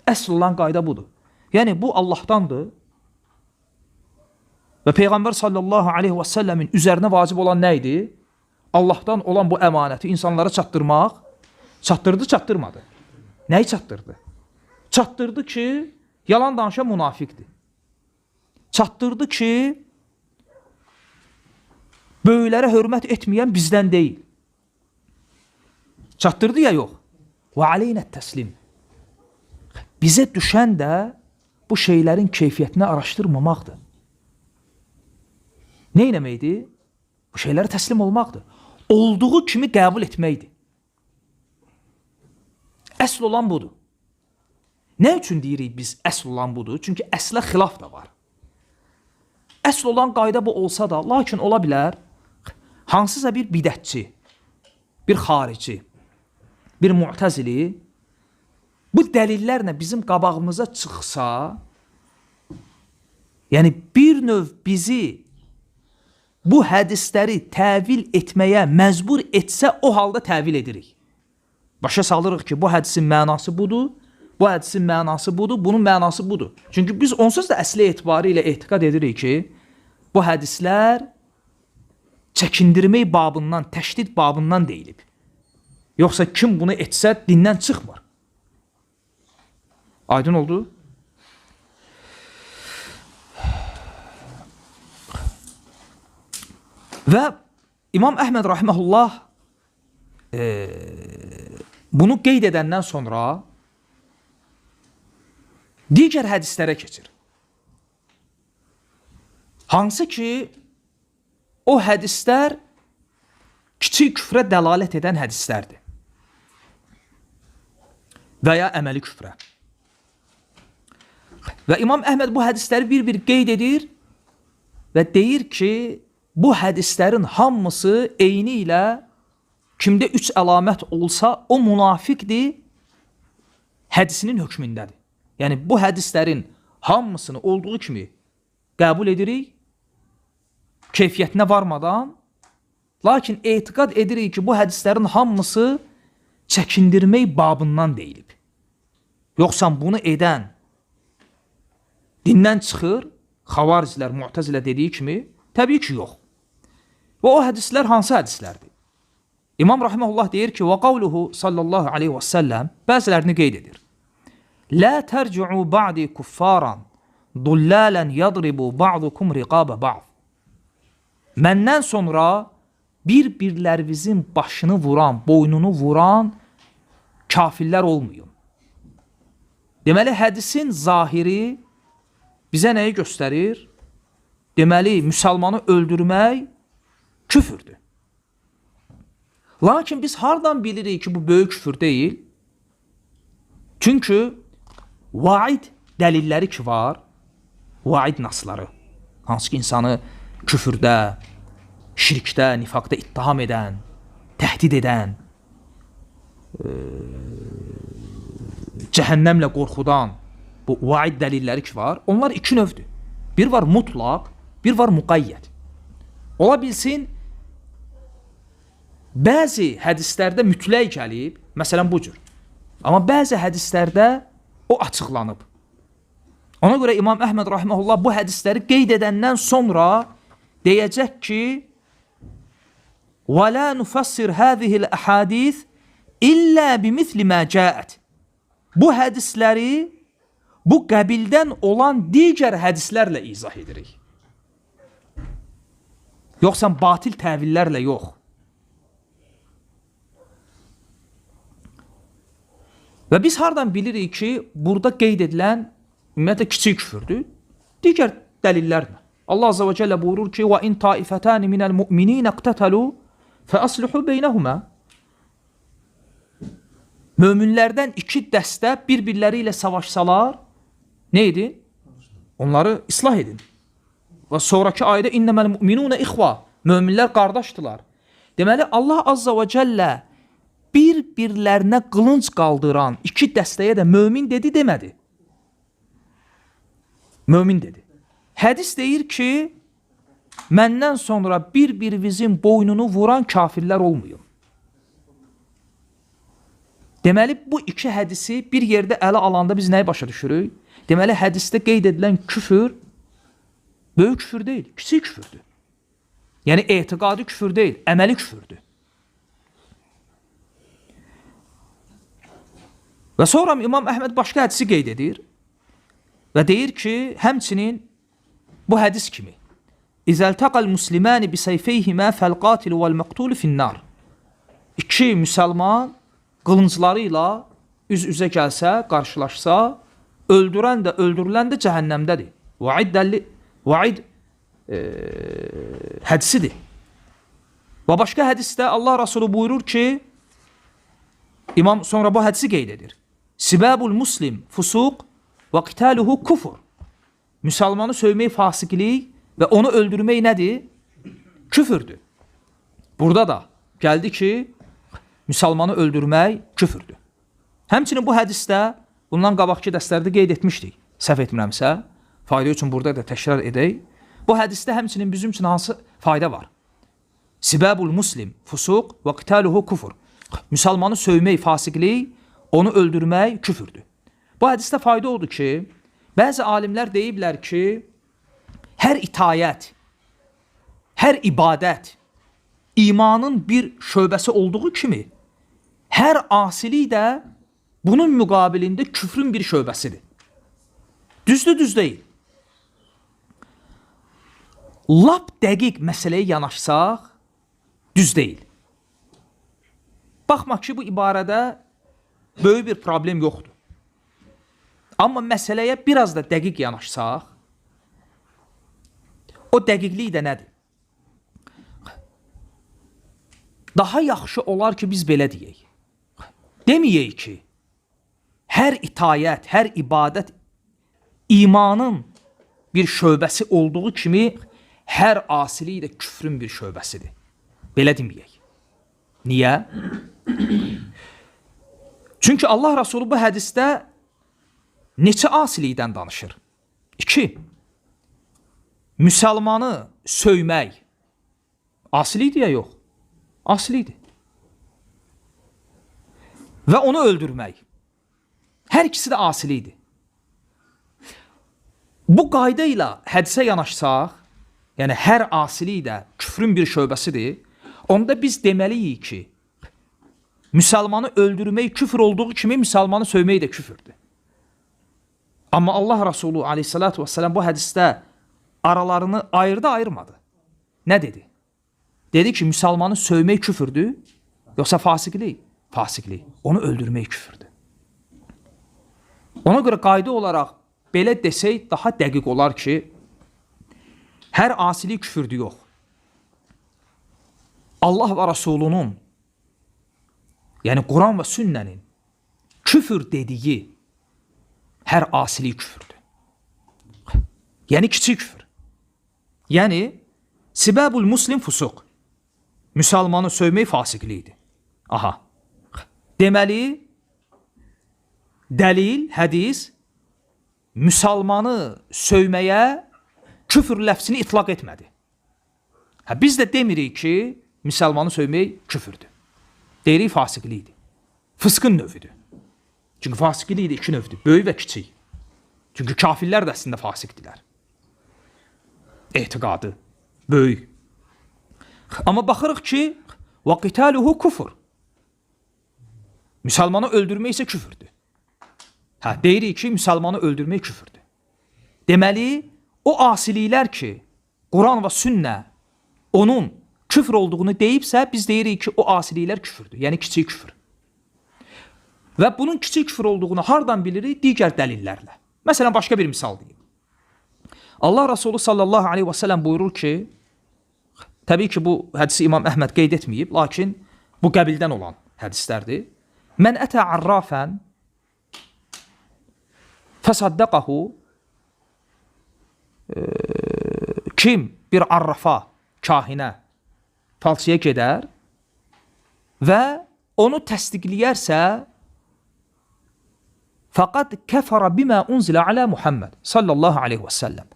Əsl olan qayda budur. Yəni bu Allahdandır. Və Peyğəmbər sallallahu aleyhi və səlləmin üzərinə vacib olan nə idi? Allahdan olan bu əmanəti insanlara çatdırmaq. Çatdırdı, çatdırmadı. Nəyi çatdırdı? Çatdırdı ki, yalan danışan münafiqdir. Çatdırdı ki, böyüklərə hörmət etməyən bizdən deyil. Çatdırdı ya yox. Və aleynət təslim. Bizə düşən də bu şeylərin keyfiyyətini araşdırmamaqdır. Nə eləməkdir? Bu şeylərə təslim olmaqdır. Olduğu kimi qəbul etməkdir. Əsl olan budur. Nə üçün deyirik biz əsl olan budur? Çünki əslə xilaf da var. Əsl olan qayda bu olsa da, lakin ola bilər, hansısa bir bidətçi, bir xarici, bir mu'təzili, bu dəlillərlə bizim qabağımıza çıxsa, yəni bir növ bizi bu hədisləri təvil etməyə məcbur etsə, o halda təvil edirik. Başa salırıq ki, bu hədisin mənası budur, bu hədisin mənası budur, bunun mənası budur. Çünki biz onsuz da əsli etibarı ilə etiqad edirik ki, bu hədislər çəkindirmək babından, təşdid babından deyilib. Yoxsa kim bunu etsə dindən çıxmır. Aydın oldu? Və İmam Əhməd rahimehullah bunu qeyd edəndən sonra digər hədislərə keçir. Hansı ki, o hədislər kiçik küfrə dəlalət edən hədislərdir. Və ya əməli küfrə. Və İmam Əhməd bu hədisləri bir-bir qeyd edir və deyir ki, bu hədislərin hamısı eyni ilə kimdə 3 əlamət olsa, o münafiqdir, hədisinin hökmündədir. Yəni, bu hədislərin hamısını olduğu kimi qəbul edirik, keyfiyyətinə varmadan, lakin etiqad edirik ki, bu hədislərin hamısı çəkindirmək babından deyilib. Yoxsa bunu edən dindən çıxır, xavaricilər, mu'təzilə dediyi kimi, təbii ki, yox. Və o hədislər hansı hədislərdir? İmam rahimehullah deyir ki, və qavluhu sallallahu aleyhi və səlləm bəzilərini qeyd edir. Lə tərci'u ba'di kuffaran dullələn yadribu ba'dukum riqabə ba'd. Məndən sonra bir-birlərinizin başını vuran, boynunu vuran kafirlər olmayın. Deməli, hədisin zahiri bizə nəyi göstərir? Deməli, müsəlmanı öldürmək küfürdür. Lakin biz hardan bilirik ki, bu böyük küfür deyil? Çünki vaid dəlilləri ki var, vaid nasları, hansı ki insanı küfürdə, şirkdə, nifaqda ittiham edən, təhdid edən, cəhənnəmlə qorxudan bu vaid dəlilləri ki var, onlar iki növdür. Bir var mutlaq, bir var müqayyəd. Ola bilsin, bəzi hədislərdə mütləq gəlib, məsələn bu cür. Amma bəzi hədislərdə o açıqlanıb. Ona görə İmam Əhməd rahimehullah bu hədisləri qeyd edəndən sonra deyəcək ki, وَلَا نُفَسِّرْ هَذِهِ الْأَحَادِيثِ إِلَّا بِمِثْلِ مَا جَاءَتْ. Bu hədisləri bu qəbildən olan digər hədislərlə izah edirik. Yoxsa batil təvillərlə yox. Və biz hardan bilirik ki, burada qeyd edilən ümumiyyətlə kiçik küfürdür, digər dəlillərlə. Allah Azze ve Celle buyurur ki, وَاِنْ طَائِفَتَانِ مِنَ الْمُؤْمِنِينَ اقْتَتَلُوا فَأَصْلِحُوا بَيْنَهُمَا. Möminlərdən iki dəstə bir-birləri ilə savaşsalar, nə edin? Onları islah edin. Və sonraki ayədə اِنَّمَا الْمُؤْمِنُونَ اِخْوَى. Möminlər qardaşdılar. Deməli, Allah Azze ve Celle bir-birlərinə qılınc qaldıran iki dəstəyə də mömin dedi, demədi. Mömin dedi. Hədis deyir ki, məndən sonra bir-birimizin boynunu vuran kafirlər olmuyor. Deməli, bu iki hədisi bir yerdə ələ alanda biz nəyi başa düşürük? Deməli, hədisdə qeyd edilən küfür böyük küfür deyil, kiçik küfürdür. Yəni, etiqadi küfür deyil, əməli küfürdür. Və sonra İmam Əhməd başqa hədisi qeyd edir və deyir ki, həmçinin bu hədis kimi İzəltəqəl musliməni bisəyfeyhimə fəl-qatilu vəl-məqtulu fin-nar. İki müsəlman qılıncları ilə üz-üzə gəlsə, qarşılaşsa, öldürən də, öldürülən də cəhənnəmdədir. Vaid hədisidir. Və başqa hədisdə Allah Rasulü buyurur ki, İmam sonra bu hədisi qeyd edir. Sibabul muslim fusuq və qitaluhu kufur. Müsəlmanı sövmək fasiqlik və onu öldürmək nədir? Küfürdür. Burada da gəldi ki, müsəlmanı öldürmək küfürdür. Həmçinin bu hədisdə, bundan qabaqki dərslərdə qeyd etmişdik, səhv etmirəmsə, fayda üçün burada da təkrar edək. Bu hədisdə həmçinin bizim üçün hansı fayda var? Sibabul muslim fusuq və qitaluhu kufur. Müsəlmanı sövmək fasiqlik, onu öldürmək küfürdür. Bu hədisdə fayda odur ki, bəzi alimlər deyiblər ki, hər itayət, hər ibadət imanın bir şöbəsi olduğu kimi, hər asilik də bunun müqabilində küfrün bir şöbəsidir. Düz deyil. Lap dəqiq məsələyə yanaşsaq, düz deyil. Baxmaq ki, bu ibarədə böyük bir problem yoxdur. Amma məsələyə biraz da dəqiq yanaşsaq, o dəqiqlik də nədir? Daha yaxşı olar ki, biz belə deyək. Deməyək ki, hər itayət, hər ibadət imanın bir şöbəsi olduğu kimi, hər asilik də küfrün bir şöbəsidir. Belə deməyək. Niyə? Çünki Allah Rasulü bu hədisdə neçə asilikdən danışır? 2. Müsəlmanı söymək asilikdir ya yox? Asilikdir. Və onu öldürmək. Hər ikisi də asilikdir. Bu qayda ilə hədisə yanaşsaq, yəni hər asilik də küfrün bir şöbəsidir, onda biz deməliyik ki, müsəlmanı öldürmək küfür olduğu kimi müsəlmanı sövmək də küfürdür. Amma Allah Rasulü aleyhissalatu vesselam bu hədisdə aralarını ayırmadı. Nə dedi? Dedi ki, müsəlmanı sövmək küfürdür, yoxsa fasiqlik? Fasiqlik. Onu öldürmək küfürdür. Ona görə qayda olaraq belə desək daha dəqiq olar ki, hər asilik küfürdür yox. Allah və Rasulunun, yəni Quran və sünnənin küfür dediyi hər asilik küfürdür. Yəni kiçik küfür. Yəni sibabul muslim fusuq. Müsəlmanı sövmək fasiqlikdir. Aha. Deməli, dəlil, hədis müsəlmanı söyməyə küfr ləfzini itlaq etmədi. Biz də demirik ki, müsəlmanı söymək küfürdür. Deyirik fasiqlikdir. Fıskın növüdür. Çünki fasiqlik iki növdür. Böyük və kiçik. Çünki kafirlər də əslində fasiqdirlər. Etiqadı böyük. Amma baxırıq ki, وَقِتَالُهُ kufur. Müsəlmanı öldürmək isə küfürdür. Deyirik ki, müsəlmanı öldürmək küfürdür. Deməli, o asiliklər ki, Quran və sünnə onun küfr olduğunu deyibsə, biz deyirik ki, o asiliklər küfürdür. Yəni, kiçik küfür. Və bunun kiçik küfür olduğunu hardan bilirik? Digər dəlillərlə. Məsələn, başqa bir misal deyim. Allah Resulü sallallahu aleyhi və sələm buyurur ki, təbii ki, bu hədisi İmam Əhməd qeyd etməyib, lakin bu qəbildən olan hədislərdir. Mən ətə arrafən fəsaddəqəhu, kim bir arrafa, kahinə, falçıya gedər və onu təsdiqləyərsə, fəqad kəfərə bimə unzilə alə Muhammed sallallahu aleyhi və səlləm.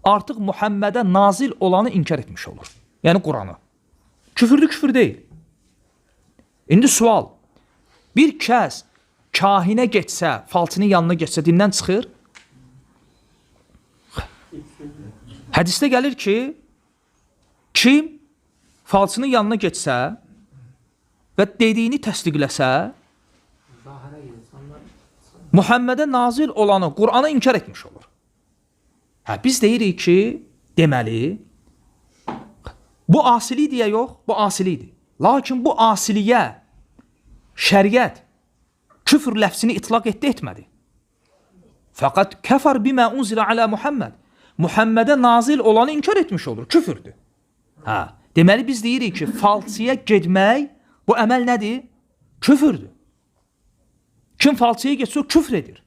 Artıq Muhammədə nazil olanı inkar etmiş olur. Yəni Quranı. Küfürdür, küfür deyil. İndi sual, bir kəs kahinə getsə, falçının yanına getsə, dindən çıxır. Hədisdə gəlir ki, kim falçının yanına getsə və dediyini təsdiqləsə, Muhammədə nazil olanı, Qur'anı inkar etmiş olur. Biz deyirik ki, deməli, bu asilidir ya yox, bu asilidir. Lakin bu asiliyə şəriət küfr ləfzini itlaq etmədi. Fəqat kəfər bimə unzilə alə Muhammed. Muhammədə nazil olanı inkar etmiş olur, küfürdür. Deməli, biz deyirik ki, falçıya getmək, bu əməl nədir? Küfürdür. Kim falçıya getsə, o küfr edir.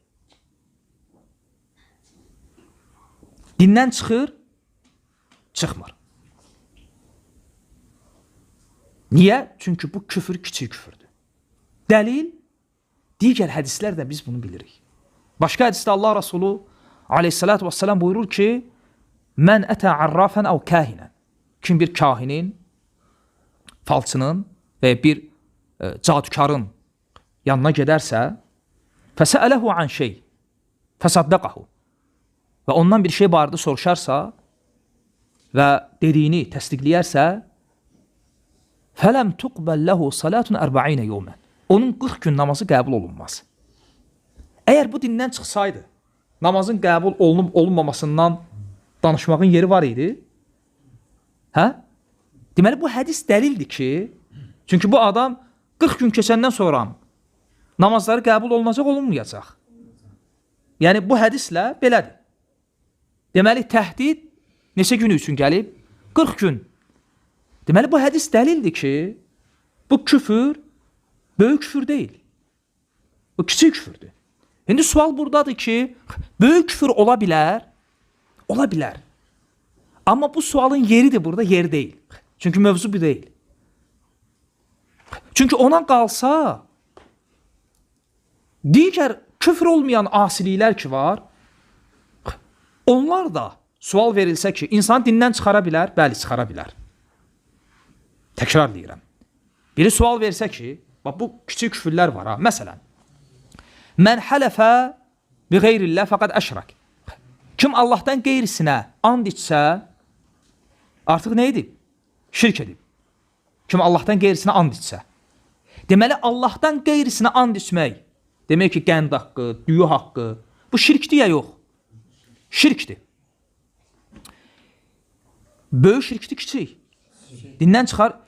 Dindən çıxır, çıxmır. Niyə? Çünki bu küfür kiçik küfürdür. Dəlil, digər hədislərdə biz bunu bilirik. Başqa hədisdə Allah Resulü aleyhissalatü vesselam buyurur ki, mən ətə arrafən əv kəhinən. Kim bir kahinin, falçının və bir cadukarın yanına gedərsə, fəsələhu an şey, fəsaddəqəhu və ondan bir şey barədə soruşarsa və dediyini təsdiqləyərsə, fələm tuqbəl ləhu salatun 40 yevmən. Onun 40 gün namazı qəbul olunmaz. Əgər bu dindən çıxsaydı, namazın qəbul olunub olunmamasından danışmağın yeri var idi. Deməli, bu hədis dəlildir ki, çünki bu adam 40 gün keçəndən sonra namazları qəbul olunacaq, olunmayacaq. Yəni, bu hədislə belədir. Deməli, təhdid neçə gün üçün gəlib? 40 gün. Deməli, bu hədis dəlildir ki, bu küfür böyük küfür deyil. Bu kiçik küfürdür. İndi sual buradadır ki, böyük küfür ola bilər, ola bilər. Amma bu sualın yeridir burada, yeri deyil. Çünki mövzu bu deyil. Çünki ona qalsa, digər küfür olmayan asiliklər ki var, onlar da sual verilsə ki, insan dindən çıxara bilər, bəli, çıxara bilər. Təkrar deyirəm. Biri sual versə ki, bu kiçik küfürlər var. Məsələn, mən hələfə bi qeyrillə fəqəd əşrək. Kim Allahdan qeyrisinə and içsə, artıq nə edib? Şirk edib. Kim Allahdan qeyrisinə and içsə. Deməli, Allahdan qeyrisinə and içmək, demək ki, qənd haqqı, düyü haqqı, bu şirkdir ya yox? Şirkdir. Böyük şirkdir, kiçik. Dindən çıxar.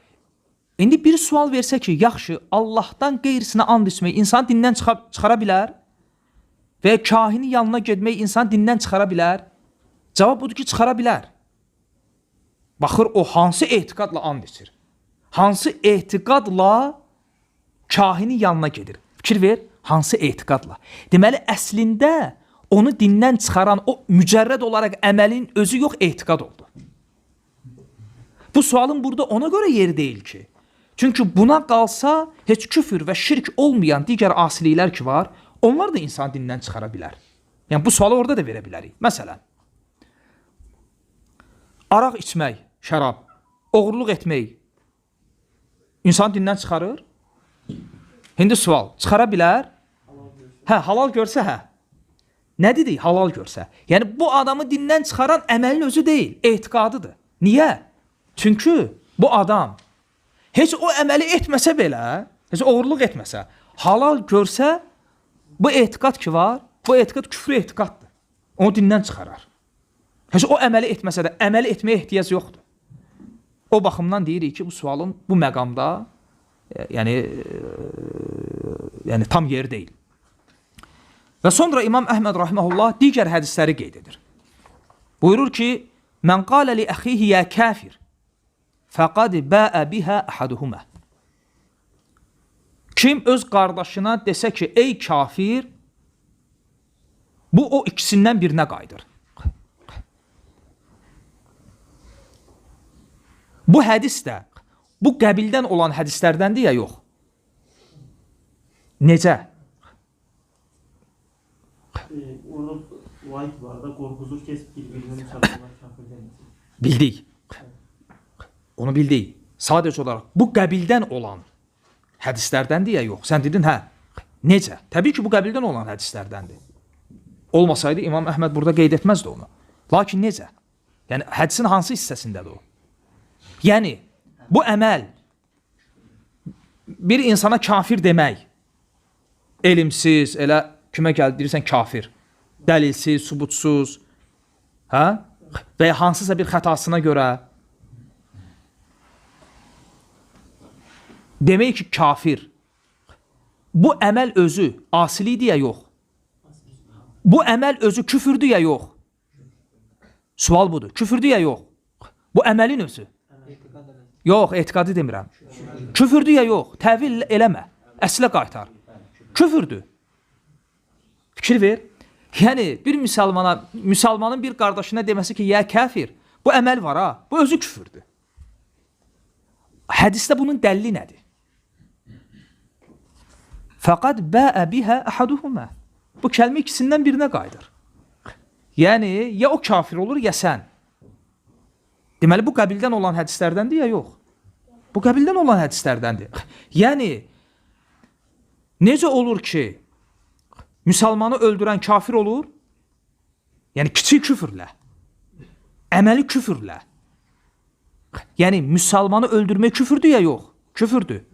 İndi bir sual versə ki, yaxşı, Allahdan qeyrisinə and içmək insan dindən çıxara bilər və kahinin yanına getmək insan dindən çıxara bilər. Cavab budur ki, çıxara bilər. Baxır, o hansı etiqadla and içir? Hansı etiqadla kahinin yanına gedir? Fikir ver, hansı etiqadla? Deməli, əslində onu dindən çıxaran o mücərrəd olaraq əməlin özü yox, etiqad oldu. Bu sualın burada ona görə yeri deyil ki. Çünki buna qalsa heç küfür və şirk olmayan digər asiliklər ki var, onlar da insan dinindən çıxara bilər. Yəni bu sualı orada da verə bilərik. Məsələn, araq içmək, şərab, oğurluq etmək insan dinindən çıxarır? İndi sual, çıxara bilər? Hə, halal görsə, hə. Nə dedik? Halal görsə. Yəni bu adamı dindən çıxaran əməlin özü deyil, etiqadıdır. Niyə? Çünki bu adam heç o əməli etməsə belə, heç oğurluq etməsə, halal görsə, bu etiqad ki var, bu etiqad küfrü etiqaddır. Onu dindən çıxarar. Heç o əməli etməsə də, əməli etməyə ehtiyac yoxdur. O baxımdan deyirik ki, bu sualın bu məqamda yəni tam yeri deyil. Və sonra İmam Əhməd rahimehullah digər hədisləri qeyd edir. Buyurur ki, "Mən qalə li əxihi ya kafir, fəqad bəə biha ahaduhuma." Kim öz qardaşına desə ki, ey kafir, bu o ikisindən birinə qayıdır. Bu hədis də bu qəbildən olan hədislərdəndir ya yox? Necə? Orada vaid var da, qorxuzur kesib bir-birini çarpırlar, kafir deməsin. Bildik. Onu bildik. Sadəcə olaraq bu qəbildən olan hədislərdəndir ya yox? Sən dedin, hə. Necə? Təbii ki, bu qəbildən olan hədislərdəndir. Olmasaydı İmam Əhməd burada qeyd etməzdi onu. Lakin necə? Yəni, hədisin hansı hissəsindədir o? Yəni, bu əməl bir insana kafir demək, elmsiz, elə kimə gəldirirsən kafir, dəlilsiz, subutsuz, hə? Və ya hansısa bir xətasına görə demək ki, kafir. Bu əməl özü asilidir ya yox? Bu əməl özü küfürdür ya yox? Sual budur. Küfürdür ya yox? Bu əməlin özü. Yox, etiqadı demirəm. Küfürdür ya yox? Təvil eləmə. Əslə qaytar. Küfürdür. Fikir ver. Yəni, bir müsəlmanın bir qardaşına deməsi ki, ya kafir, bu əməl var ha, bu özü küfürdür. Hədisdə bunun dəlili nədir? Fəqad bəə bihə əhaduhumə. Bu kəlmə ikisindən birinə qayıdır. Yəni, ya o kafir olur, ya sən. Deməli, bu qəbildən olan hədislərdəndir, ya yox? Bu qəbildən olan hədislərdəndir. Yəni, necə olur ki, müsəlmanı öldürən kafir olur? Yəni, kiçik küfürlə, əməli küfürlə. Yəni, müsəlmanı öldürmək küfürdür, ya yox? Küfürdür.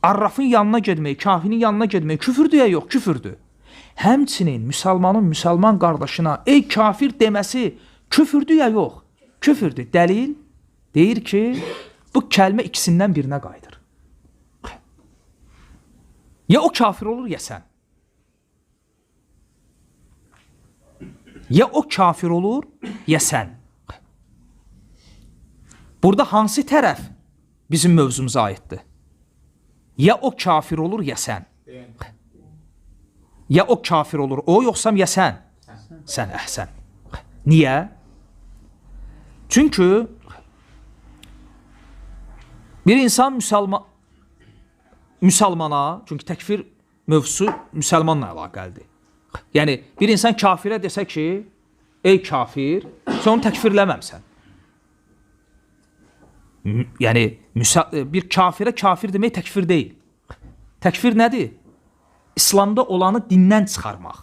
Arrafın yanına gedmək, kafirin yanına gedmək küfürdür, ya yox? Küfürdür. Həmçinin müsəlman qardaşına ey kafir deməsi küfürdür, ya yox? Küfürdür. Dəlil deyir ki, bu kəlmə ikisindən birinə qayıdır. Ya o kafir olur, ya sən. Ya o kafir olur, ya sən. Burada hansı tərəf bizim mövzumuza aiddir? Ya o kafir olur, ya sən. Ya o kafir olur, o yoxsam ya sən. Sən, əhsən. Niyə? Çünki bir insan müsəlmana, çünki təkfir mövzusu müsəlmanla əlaqəlidir. Yəni, bir insan kafirə desə ki, ey kafir, sən onu təkfirləməmsən. Yəni, bir kafirə kafir demək təkfir deyil. Təkfir nədir? İslamda olanı dindən çıxarmaq.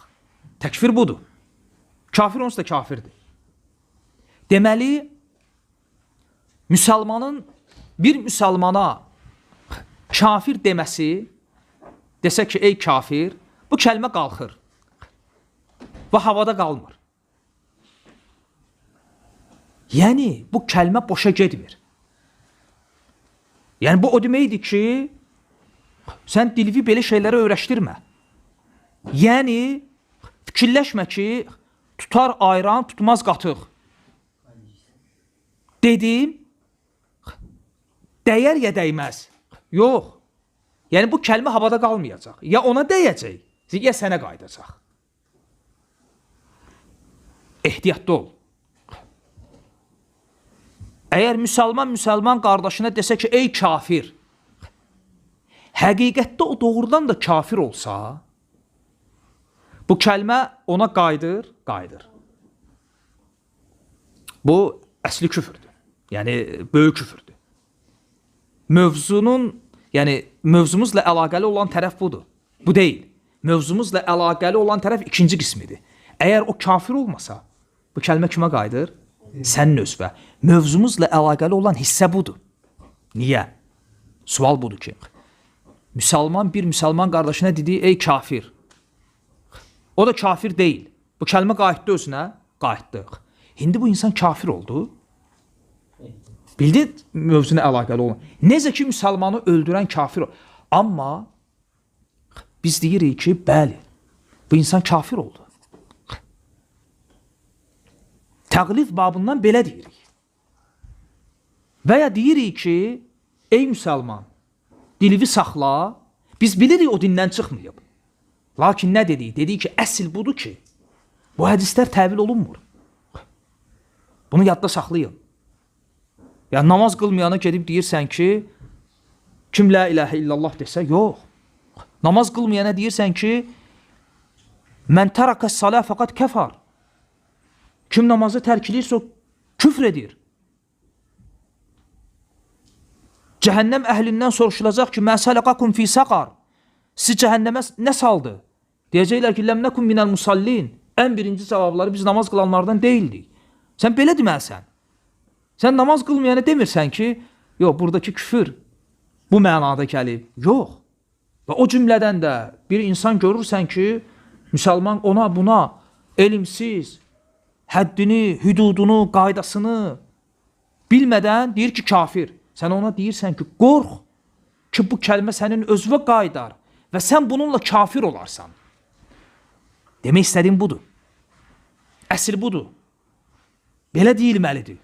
Təkfir budur. Kafir onsuz da kafirdir. Deməli, bir müsəlmana kafir deməsi, desə ki, ey kafir, bu kəlmə qalxır və havada qalmır. Yəni, bu kəlmə boşa getmir. Yəni, bu o deməkdir ki, sən dilvi belə şeylərə öyrəşdirmə. Yəni, fikirləşmə ki, tutar ayran, tutmaz qatıq. Dedim, dəyər ya dəyməz. Yox. Yəni, bu kəlmə havada qalmayacaq. Ya ona dəyəcək, ya sənə qayıdacaq. Ehtiyatlı ol. Əgər müsəlman qardaşına desə ki, ey kafir, həqiqətdə o doğrudan da kafir olsa, Bu kəlmə ona qayıdır, qayıdır. Bu əsli küfürdür. Yəni böyük küfürdür. Mövzumuzla əlaqəli olan tərəf budur. Bu deyil. Mövzumuzla əlaqəli olan tərəf ikinci qismidir. Əgər o kafir olmasa, bu kəlmə kimə qayıdır? Sənin özünə. Mövzumuzla əlaqəli olan hissə budur. Niyə? Sual budur ki, müsəlman bir müsəlman qardaşına dedi, ey kafir. O da kafir deyil. Bu kəlmə qayıtdı özünə, qayıtdıq. İndi bu insan kafir oldu. Bildin mövzuna əlaqəli olan. Necə ki, müsəlmanı öldürən kafir oldu. Amma biz deyirik ki, bəli, bu insan kafir oldu. Təqlid babından belə deyirik. Və ya deyirik ki, ey müsəlman, dilivi saxla, biz bilirik o dindən çıxmayıb. Lakin nə dedik? Dedik ki, əsl budur ki, bu hədislər təvil olunmur. Bunu yadda saxlayın. Yəni, namaz qılmayana gedib deyirsən ki, kim la ilahə illallah desə, yox. Namaz qılmayana deyirsən ki, mən tərəkəs salə fəqat kəfar. Kim namazı tərk edirsə, o küfr edir. Cəhənnəm əhlindən soruşulacaq ki, mə sələqakum fi səqar. Sizi cəhənnəmə nə saldı? Deyəcəklər ki, ləm nəkum minəl musallin. Ən birinci cavabları biz namaz qılanlardan deyildik. Sən belə deməlisən. Sən namaz qılmayana demirsən ki, yox, buradakı küfür bu mənada gəlib. Yox. Və o cümlədən də bir insan görürsən ki, müsəlman ona buna elmsiz, həddini, hüdudunu, qaydasını bilmədən deyir ki, kafir. Sən ona deyirsən ki, qorx ki, bu kəlmə sənin özünə qaydar və sən bununla kafir olarsan. Demək istədiyim budur. Əsl budur. Belə deyilməlidir.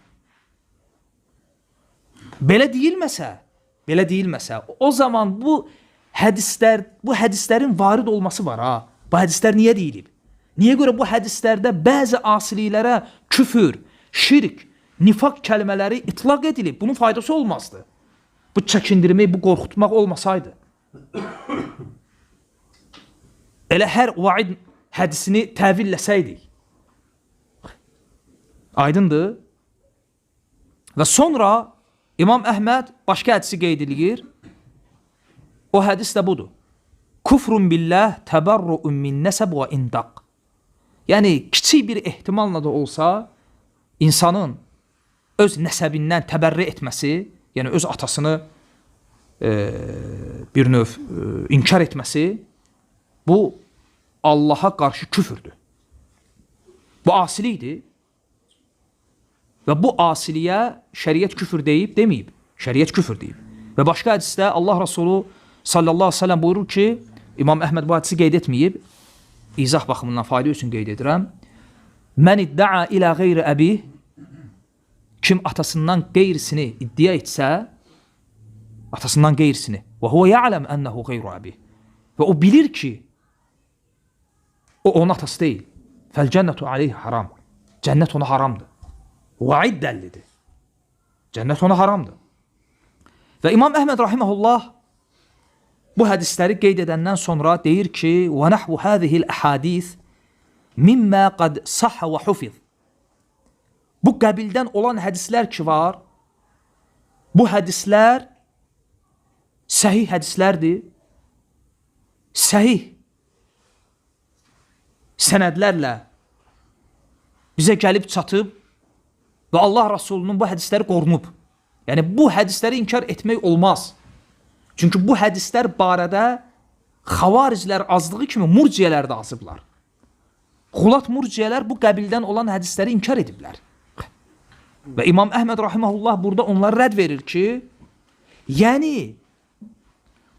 Belə deyilməsə, o zaman bu hədislərin varid olması var ha. Bu hədislər niyə deyilib? Niyə görə bu hədislərdə bəzi asiliklərə küfür, şirk, nifaq kəlmələri itlaq edilib? Bunun faydası olmazdı. Bu çəkindirmək, bu qorxutmaq olmasaydı. Elə hər vaid hədisini təvilləsəydik. Aydındır. Və sonra İmam Əhməd başqa hədisi qeyd edir. O hədis də budur. Kufrun billah təbərruun min nəsəb və indaq. Yəni, kiçik bir ehtimalla da olsa, insanın öz nəsəbindən təbərri etməsi, yəni öz atasını bir növ inkar etməsi, bu Allaha qarşı küfürdür. Bu asilikdir. Və bu asiliyə şəriət küfür deyib, deməyib. Şəriət küfür deyib. Və başqa hədisdə Allah Rasulü sallallahu aleyhi ve sellem buyurur ki, İmam Əhməd bu hədisi qeyd etməyib, izah baxımından fayda üçün qeyd edirəm. Mən idda'a ilə qeyri əbi, kim atasından qeyrisini iddia etsə, atasından qeyrisini, və huvə ya'ləm ənəhu qeyru əbi, və o bilir ki, o onun atası deyil. Fəl cənnətu aleyhi haram. Cənnət ona haramdır. Vaid dəllidir. Cənnət ona haramdır. Və İmam Əhməd rahiməhullah bu hədisləri qeyd edəndən sonra deyir ki, və nəhvu hədihil əhadis mimmə qad sahə və hufiz. Bu qəbildən olan hədislər ki var, bu hədislər səhih hədislərdir. Səhih sənədlərlə bizə gəlib çatıb və Allah Rasulunun bu hədisləri qorunub. Yəni, bu hədisləri inkar etmək olmaz. Çünki bu hədislər barədə xavariclər azdığı kimi murciyələr də azıblar. Xulat murciyələr bu qəbildən olan hədisləri inkar ediblər. Və İmam Əhməd rahiməhullah burada onlara rədd verir ki, yəni,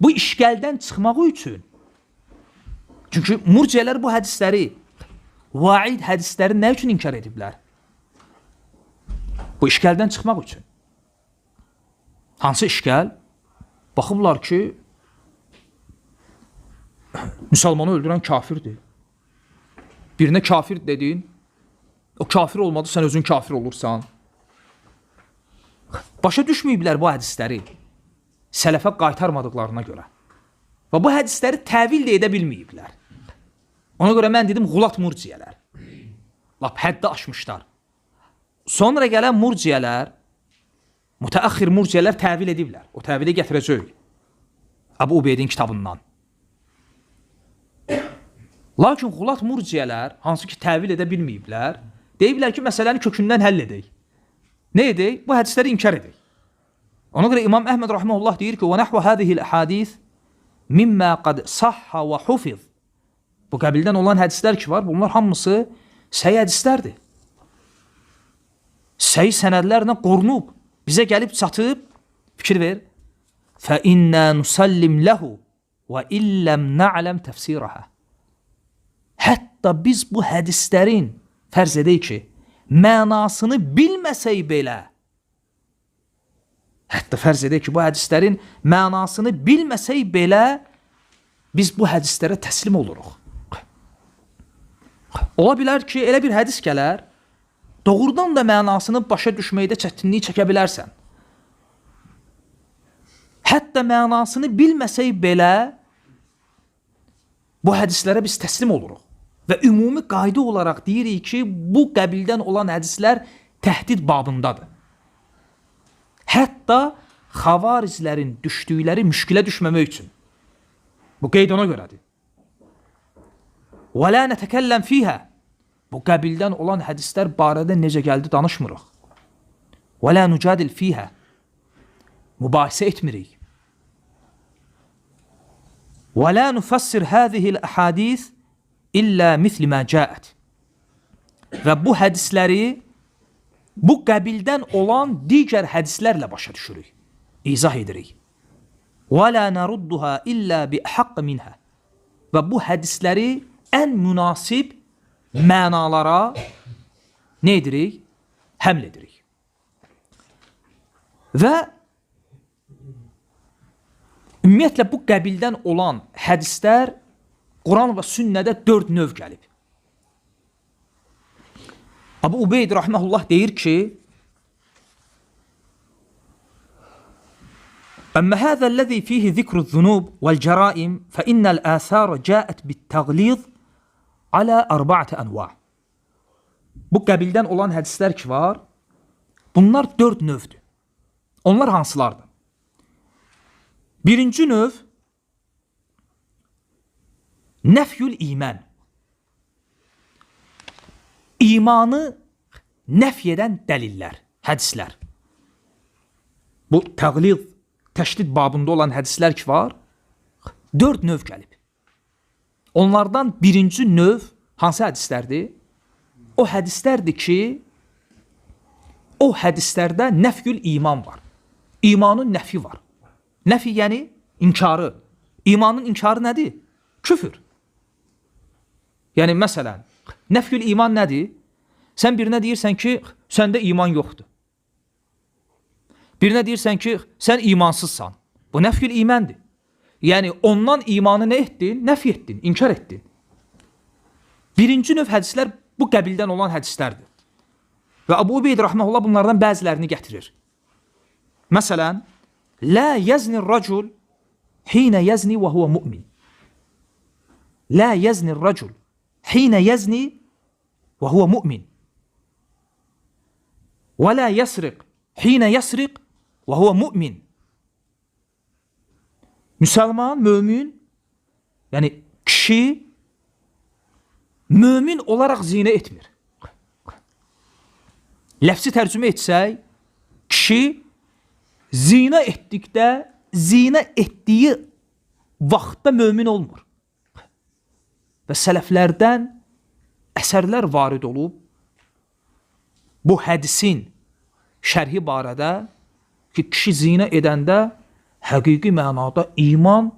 bu işgəldən çıxmaq üçün, çünki murciyələr bu hədisləri, vaid hədisləri nə üçün inkar ediblər? Bu işgəldən çıxmaq üçün. Hansı işgəl? Baxıblar ki, müsəlmanı öldürən kafirdir. Birinə kafir dedin, o kafir olmadı, sən özün kafir olursan. Başa düşməyiblər bu hədisləri sələfə qaytarmadıqlarına görə. Və bu hədisləri təvil də edə bilməyiblər. Ona görə mən dedim Qulat murciyələr. Lap həddi aşmışlar. Sonra gələn murciyələr, mütəəxir murciyələr təvil ediblər. O təvili gətirəcək. Əbu Ubeydin kitabından. Lakin Qulat murciyələr, hansı ki təvil edə bilməyiblər, deyiblər ki, məsələni kökündən həll edək. Nə edək? Bu hədisləri inkar edək. Ona görə İmam Əhməd rahimehullah deyir ki, "Və nahvu hadihil ahadis mimma qad sahha və hufiz." Bu qəbildən olan hədislər ki var, bunlar hamısı səhi hədislərdir. Səhi sənədlərlə qorunub, bizə gəlib çatıb, fikir ver. فَإِنَّا نُسَلِّمْ لَهُ وَإِلَّمْ نَعْلَمْ تَفْسِيرَهَا. Hətta biz bu hədislərin, fərz edək ki, mənasını bilməsək belə, hətta fərz edək ki, bu hədislərin mənasını bilməsək belə, biz bu hədislərə təslim oluruq. Ola bilər ki, elə bir hədis gələr, doğrudan da mənasını başa düşməkdə çətinlik çəkə bilərsən. Hətta mənasını bilməsək belə, bu hədislərə biz təslim oluruq. Və ümumi qayda olaraq deyirik ki, bu qəbildən olan hədislər təhdid babındadır. Hətta xavarizlərin düşdükləri müşkilə düşməmək üçün. Bu qeyd ona görədir. وَلَا نَتَكَلَّمْ فِيهَا. Bu qəbildən olan hədislər barədə necə gəldi danışmırıq. وَلَا نُجَادِلْ فِيهَا. Mübahisə etmirik. وَلَا نُفَسِّرْ هَذِهِ الْأَحَادِيثِ إِلَّا مِثْلِ مَا جَاءَتْ. Və bu hədisləri bu qəbildən olan digər hədislərlə başa düşürük, izah edirik. وَلَا نَرُدُّهَا إِلَّا بِأَحَقِّ مِنْهَا. Və bu hədisləri ən münasib mənalara nə edirik? Həml edirik. Və ümumiyyətlə bu qəbildən olan hədislər Quran və sünnədə 4 növ gəlib. Əbu Ubeyd rahimehullah deyir ki, أما هذا الذي فيه ذكر الذنوب والجرائم فإن الآثار جاءت بالتغليظ على 4 أنواع. Bu qəbildən olan hədislər ki var, bunlar 4 növdür. Onlar hansılardır? Birinci növ nəfyül iman. İmanı nəfy edən dəlillər, hədislər. Bu təğliz, təşdid babında olan hədislər ki var, 4 növ gəlib. Onlardan birinci növ hansı hədislərdir? O hədislərdir ki, o hədislərdə nəfyül iman var. İmanın nəfi var. Nəfi yəni inkarı. İmanın inkarı nədir? Küfür. Yəni məsələn, nəfyül iman nədir? Sən birinə deyirsən ki, səndə iman yoxdur. Birinə deyirsən ki, sən imansızsan. Bu nəfyül imandır. Yəni ondan imanı nə etdin? Nəfi etdin, inkar etdin. Birinci növ hədislər bu qəbildən olan hədislərdir. Və Əbu Ubeyd rahmehullah bunlardan bəzilərini gətirir. Məsələn, La yeznir racul hine yezni ve huve mu'min. La yeznir racul hine yezni ve huve mu'min. Ve la yasriq hine yasriq ve huve mu'min. Müslüman, mümin, yani kişi mümin olarak zina etmir. Lafzı tercüme etsək, kişi zina etdikdə, zina etdiyi vaxtda mömin olmur. Və sələflərdən əsərlər varid olub, bu hədisin şərhi barədə ki, kişi zina edəndə həqiqi mənada iman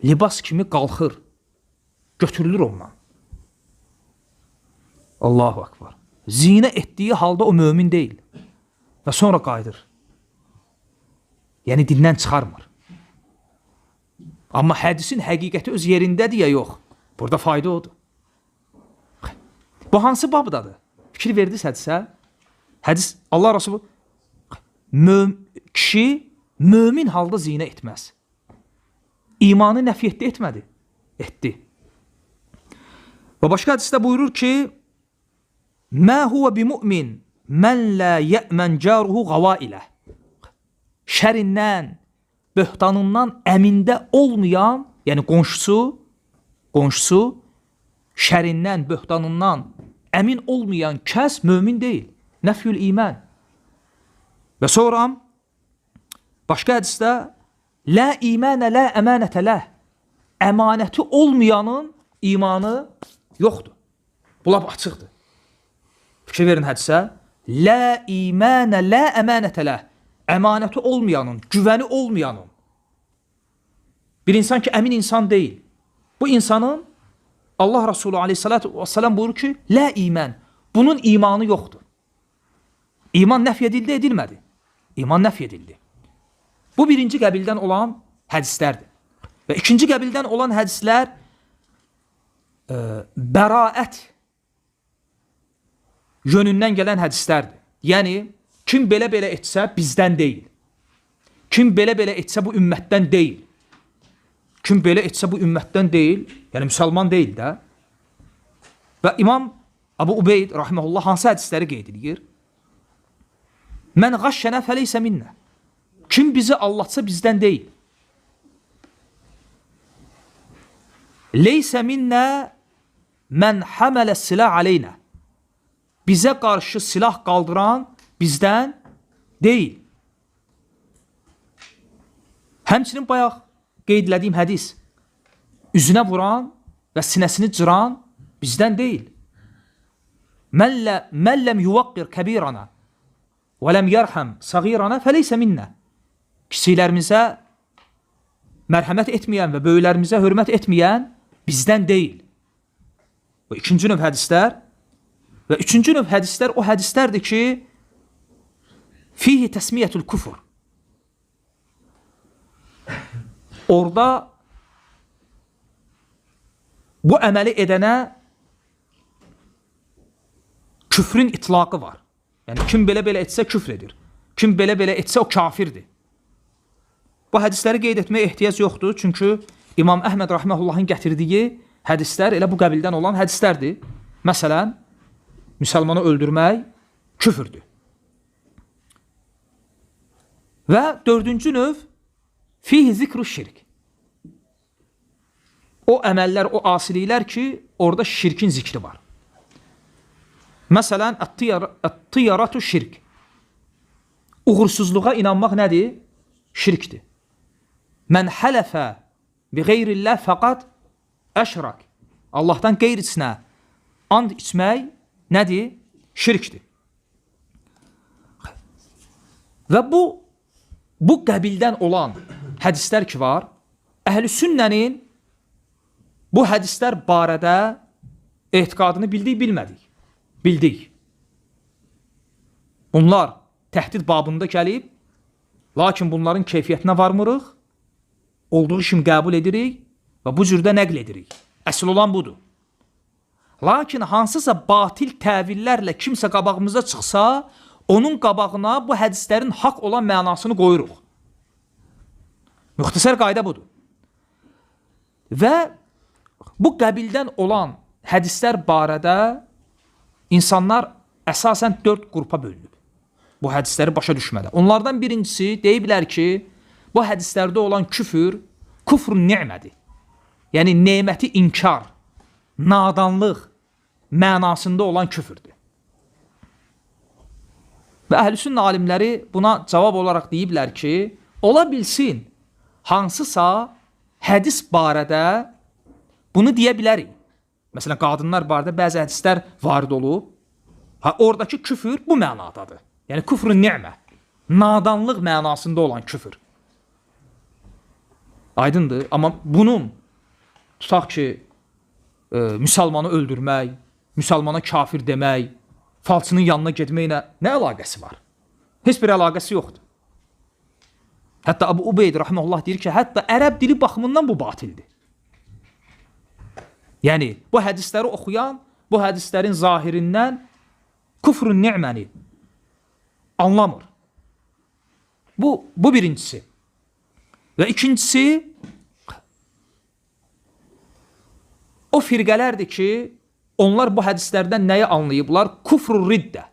libas kimi qalxır, götürülür ondan. Allahu Akbar. Zina etdiyi halda o mömin deyil və sonra qayıdır. Yəni dindən çıxarmır. Amma hədisin həqiqəti öz yerindədir ya yox. Burada fayda odur. Bu hansı babdadır? Fikir verdiniz hədisə? Hədis Allah Resulü kişi mömin halda zina etməz. İmanı nəfi etdi, etmədi? Etdi. Və başqa hədisdə buyurur ki, "Mə huve bimu'min men la ya'man caruhu gavailə." Şərindən, böhtanından əmində olmayan, yəni qonşusu şərindən, böhtanından əmin olmayan kəs mömin deyil. Nəfyül iman. Və sonra başqa hədisdə la imanə la əmanətə ləh. Əmanəti olmayanın imanı yoxdur. Bu lap açıqdır. Fikir verin hədisə. La imanə la əmanətə ləh. Əmanəti olmayanın, güvəni olmayanın. Bir insan ki, əmin insan deyil. Bu insanın Allah Resulü aleyhissalatü vesselam buyurur ki, la iman. Bunun imanı yoxdur. İman nəfi edildi, edilmədi. İman nəfi edildi. Bu birinci qəbildən olan hədislərdir. Və ikinci qəbildən olan hədislər bəraət yönündən gələn hədislərdir. Yəni, kim belə-belə etsə bizdən deyil. Kim belə-belə etsə bu ümmətdən deyil. Kim belə etsə bu ümmətdən deyil, yəni müsəlman deyil də. Və İmam Abu Ubeyd rahimehullah hansı hədisləri qeyd edir? Mən qaşşənə fəleysə minnə. Kim bizi allatsa bizdən deyil. Leysə minnə mən hamələ silah aleynə. Bizə qarşı silah qaldıran bizdən deyil. Həmçinin bayaq qeydlədiyim hədis, üzünə vuran və sinəsini cıran bizdən deyil. Mən ləm yuvaqqir kəbirana və ləm yərhəm səğirana fəleysə minnə. Kiçiklərimizə mərhəmət etməyən və böyüklərimizə hörmət etməyən bizdən deyil. Və ikinci növ hədislər və üçüncü növ hədislər o hədislərdir ki, fihi təsmiyyətül küfür. Orada bu əməli edənə küfrün itlaqı var. Yəni, kim belə-belə etsə küfr edir. Kim belə-belə etsə o kafirdir. Bu hədisləri qeyd etməyə ehtiyac yoxdur. Çünki İmam Əhməd rahiməhullahın gətirdiyi hədislər elə bu qəbildən olan hədislərdir. Məsələn, müsəlmanı öldürmək küfürdür. Və dördüncü növ fihi zikru şirk. O əməllər, o asiliklər ki, orada şirkin zikri var. Məsələn, ət-tiyaratu şirk. Uğursuzluğa inanmaq nədir? Şirkdir. Mən hələfə bi qeyrillah fəqat əşrak. Allahdan qeyrisinə and içmək nədir? Şirkdir. Və bu qəbildən olan hədislər ki var, əhl-i sünnənin bu hədislər barədə etiqadını bildik, bilmədik. Bildik. Bunlar təhdid babında gəlib, lakin bunların keyfiyyətinə varmırıq, olduğu kimi qəbul edirik və bu cürdə nəql edirik. Əsl olan budur. Lakin hansısa batil təvillərlə kimsə qabağımıza çıxsa, onun qabağına bu hədislərin haqq olan mənasını qoyuruq. Müxtəsər qayda budur. Və bu qəbildən olan hədislər barədə insanlar əsasən 4 qrupa bölünüb. Bu hədisləri başa düşmədə. Onlardan birincisi deyiblər ki, bu hədislərdə olan küfür, küfr-ün ni'mədir. Yəni, neməti inkar, nadanlıq mənasında olan küfürdür. Və əhl-i sünnə alimləri buna cavab olaraq deyiblər ki, ola bilsin, hansısa hədis barədə bunu deyə bilərik. Məsələn, qadınlar barədə bəzi hədislər varid olub. Oradakı küfür bu mənadadır. Yəni, küfr-ün ni'mə, nadanlıq mənasında olan küfür. Aydındır, amma bunun tutaq ki, müsəlmanı öldürmək, müsəlmana kafir demək, falçının yanına getməklə nə əlaqəsi var? Heç bir əlaqəsi yoxdur. Hətta Abu Ubeyd rahimehullah deyir ki, hətta ərəb dili baxımından bu batildir. Yəni, bu hədisləri oxuyan, bu hədislərin zahirindən küfr-ün ni'məni anlamır. Bu birincisi. Və ikincisi, o firqələrdir ki, onlar bu hədislərdən nəyi anlayıblar? Kufrur riddə.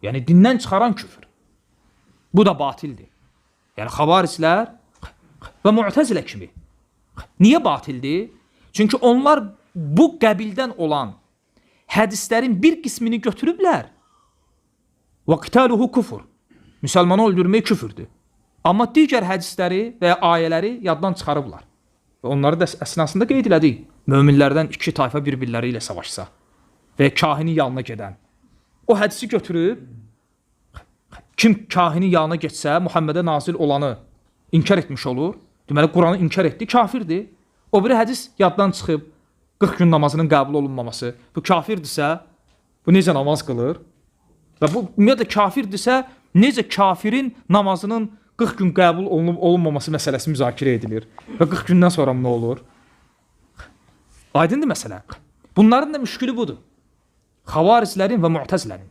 Yəni dindən çıxaran küfür. Bu da batildir. Yəni xavariclər və Mu'təzilə kimi. Niyə batildir? Çünki onlar bu qəbildən olan hədislərin bir qismini götürüblər. Və qitaluhu kufur. Müsəlmanı öldürmək küfürdür. Amma digər hədisləri və ya ayələri yaddan çıxarıblar. Və onları da əsnasında qeyd elədik. Möminlərdən iki tayfa bir-birləri ilə savaşsa və kahinin yanına gedən. O hədisi götürüb, kim kahinin yanına getsə, Muhammedə nazil olanı inkar etmiş olur. Deməli, Quranı inkar etdi, kafirdir. O biri hədis yaddan çıxıb, 40 gün namazının qəbul olunmaması. Bu kafirdirsə, bu necə namaz qılır? Və bu ümumiyyətlə kafirdirsə, necə kafirin namazının 40 gün qəbul olunub olunmaması məsələsi müzakirə edilir. Və 40 gündən sonra nə olur? Aydındır məsələ. Bunların da müşkülü budur. Xavariclərin və Mu'təzilərin.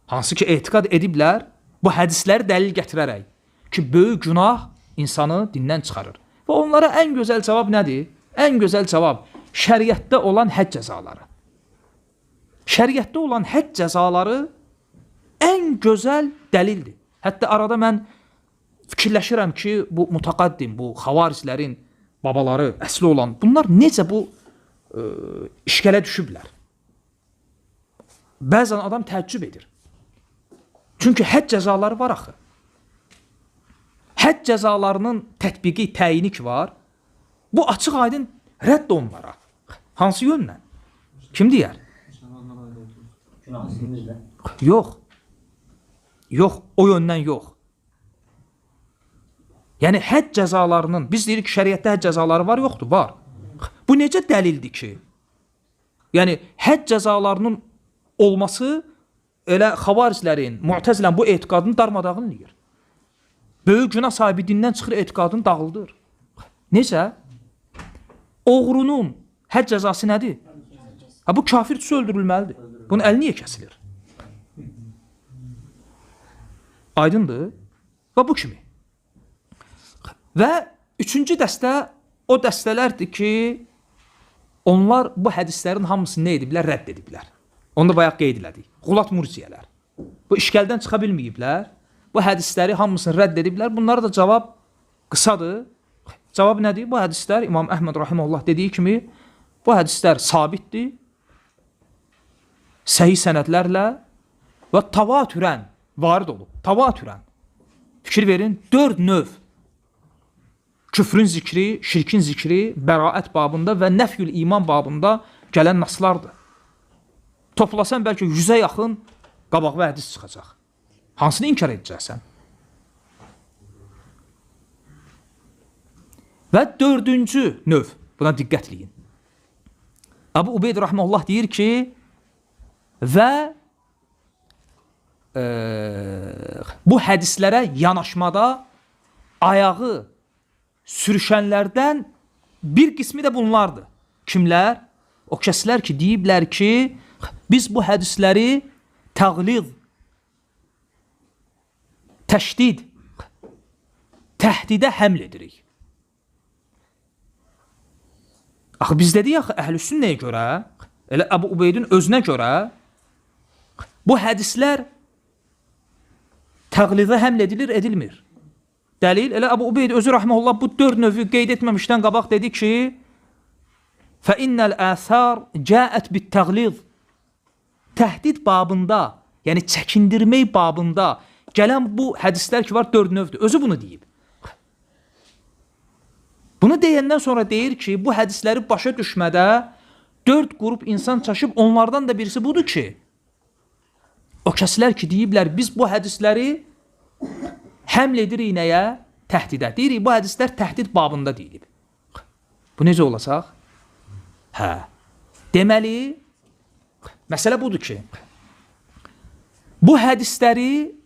Hansı ki, etiqad ediblər, bu hədisləri dəlil gətirərək ki, böyük günah insanı dindən çıxarır. Və onlara ən gözəl cavab nədir? Ən gözəl cavab şəriətdə olan həcc cəzaları. Şəriətdə olan həcc cəzaları ən gözəl dəlildir. Hətta arada mən fikirləşirəm ki, bu mutaqaddim, bu xavariclərin babaları, əsli olan, bunlar necə bu işgələ düşüblər? Bəzən adam təəccüb edir. Çünki həcc cəzaları var axı. Həcc cəzalarının tətbiqi, təyini ki var, bu açıq aydın rədd onlara. Hansı yönlə? Kim deyər? Günahı silimizlə. Yox. Yox, o yöndən yox. Yəni, həcc cəzalarının, biz deyirik ki, şəriətdə həcc cəzaları var, yoxdur, var. Bu necə dəlildir ki? Yəni, həcc cəzalarının olması elə xavariclərin, Mu'təzilən bu etiqadını darmadağın edir. Böyük günah sahibi dindən çıxır, etiqadını dağıldır. Necə? Oğrunun həcc cəzası nədir? Ha, bu kafirçisi öldürülməlidir. Bunun əli niyə kəsilir? Aydındır? Və bu kimi. Və üçüncü dəstə o dəstələrdir ki, onlar bu hədislərin hamısını nə ediblər? Rədd ediblər. Onu da bayaq qeyd elədik. Qulat murciyələr. Bu işgəldən çıxa bilməyiblər. Bu hədisləri hamısını rədd ediblər. Bunlara da cavab qısadır. Cavab nədir? Bu hədislər İmam Əhməd Rahiməhullah dediyi kimi bu hədislər sabitdir. Səhih sənədlərlə və tavatürən varid olub. Tavatürən. Fikir verin, 4 növ küfrün zikri, şirkin zikri, bəraət babında və nəfyül iman babında gələn naslardır. Toplasan bəlkə 100-ə yaxın qabaq və hədis çıxacaq. Hansını inkar edəcəksən? Və dördüncü növ, buna diqqətləyin. Əbu Ubeyd Rahmanullah deyir ki, və bu hədislərə yanaşmada ayağı sürüşənlərdən bir qismi də bunlardır. Kimlər? O kəslər ki, deyiblər ki, biz bu hədisləri təğlid, təşdid, təhdidə həml edirik. Axı biz dedik axı əhlüsünnəyə görə, elə Əbu Ubeydin özünə görə bu hədislər təğlidə həml edilir, edilmir. Dəlil, elə Əbu Ubeyd özü rahmehullah bu 4 növü qeyd etməmişdən qabaq dedi ki, فَإِنَّ الْآثَارِ جَاءَتْ بِالتَّغْلِظ Təhdid babında, yəni çəkindirmək babında gələn bu hədislər ki var 4 növdür. Özü bunu deyib. Bunu deyəndən sonra deyir ki, bu hədisləri başa düşmədə 4 qrup insan çaşıb, onlardan da birisi budur ki, o kəslər ki deyiblər, biz bu hədisləri həml edirik nəyə? Təhdidə. Deyirik, bu hədislər təhdid babında deyilib. Bu necə olacaq? Hə. Deməli, məsələ budur ki, bu hədisləri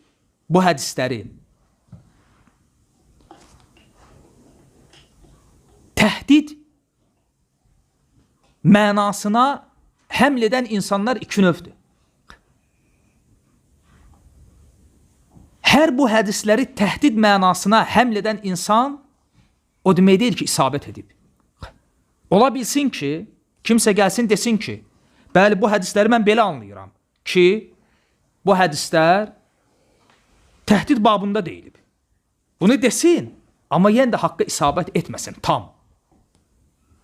təhdid mənasına həml edən insanlar 2 növdür. Hər bu hədisləri təhdid mənasına həml edən insan o demək deyil ki, isabət edib. Ola bilsin ki, kimsə gəlsin desin ki, Bəli, bu hədisləri mən belə anlayıram ki, bu hədislər təhdid babında deyilib. Bunu desin, amma yenə də haqqa isabət etməsin, tam.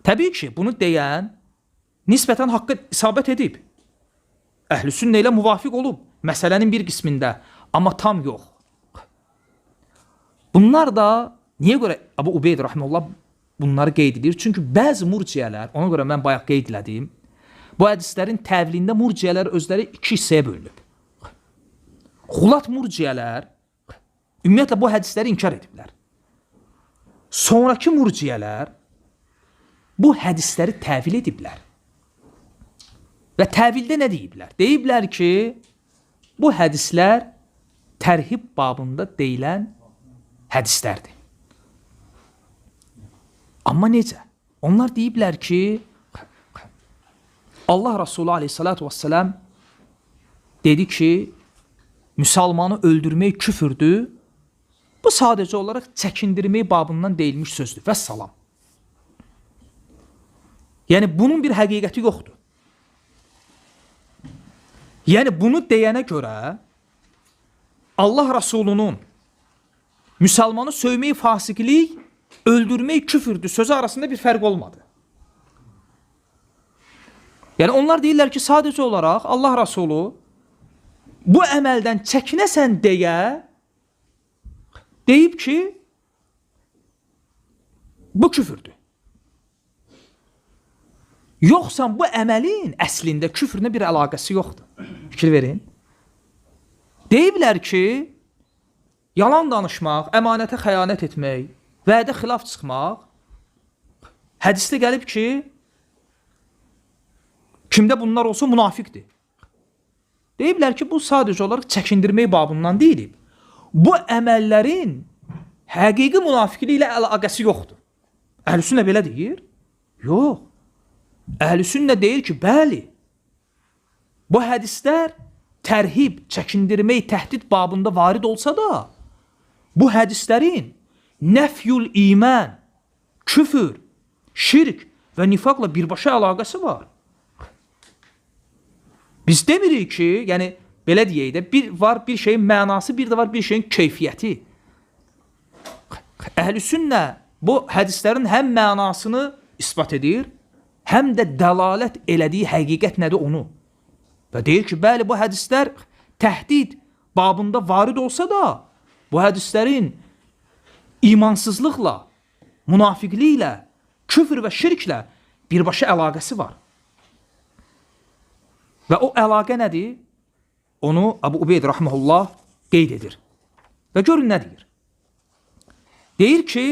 Təbii ki, bunu deyən nisbətən haqqa isabət edib. Əhl-i sünnə ilə müvafiq olub məsələnin bir qismində, amma tam yox. Bunlar da niyə görə Əbu Ubeyd rahimehullah bunları qeyd edir? Çünki bəzi murciyələr, ona görə mən bayaq qeyd elədim, bu hədislərin təvilində murciyələr özləri iki hissəyə bölünüb. Xulat murciyələr ümumiyyətlə bu hədisləri inkar ediblər. Sonraki murciyələr bu hədisləri təvil ediblər. Və təvildə nə deyiblər? Deyiblər ki, bu hədislər tərhib babında deyilən hədislərdir. Amma necə? Onlar deyiblər ki, Allah Resulü aleyhissalatu vesselam dedi ki, müsəlmanı öldürmək küfürdür. Bu sadəcə olaraq çəkindirmək babından deyilmiş sözdür. Vəssalam. Yəni, bunun bir həqiqəti yoxdur. Yəni, bunu deyənə görə Allah Resulunun müsəlmanı sövmək fasiqlik, öldürmək küfürdür sözü arasında bir fərq olmadı. Yəni, onlar deyirlər ki, sadəcə olaraq Allah Resulü bu əməldən çəkinəsən deyə deyib ki, bu küfürdür. Yoxsa bu əməlin əslində küfrünə bir əlaqəsi yoxdur. Fikir verin. Deyiblər ki, yalan danışmaq, əmanətə xəyanət etmək, vədə xilaf çıxmaq, hədisdə gəlib ki, kimdə bunlar olsa münafiqdir. Deyiblər ki, bu sadəcə olaraq çəkindirmək babından deyilib. Bu əməllərin həqiqi münafiqliyi ilə əlaqəsi yoxdur. Əhl-i sünnə belə deyir? Yox. Əhl-i sünnə deyir ki, bəli, bu hədislər tərhib, çəkindirmək, təhdid babında varid olsa da, bu hədislərin nəfyül iman, küfür, şirk və nifaqla birbaşa əlaqəsi var. Biz demirik ki, yəni belə deyək də, bir var bir şeyin mənası, bir də var bir şeyin keyfiyyəti. Əhl-i sünnə bu hədislərin həm mənasını isbat edir, həm də dəlalət elədiyi həqiqət nədir onu. Və deyir ki, bəli, bu hədislər təhdid babında varid olsa da, bu hədislərin imansızlıqla, münafiqliklə, küfr və şirklə birbaşa əlaqəsi var. Və o əlaqə nədir? Onu Əbu Ubeyd rahmehullah qeyd edir. Və görün nə deyir? Deyir ki,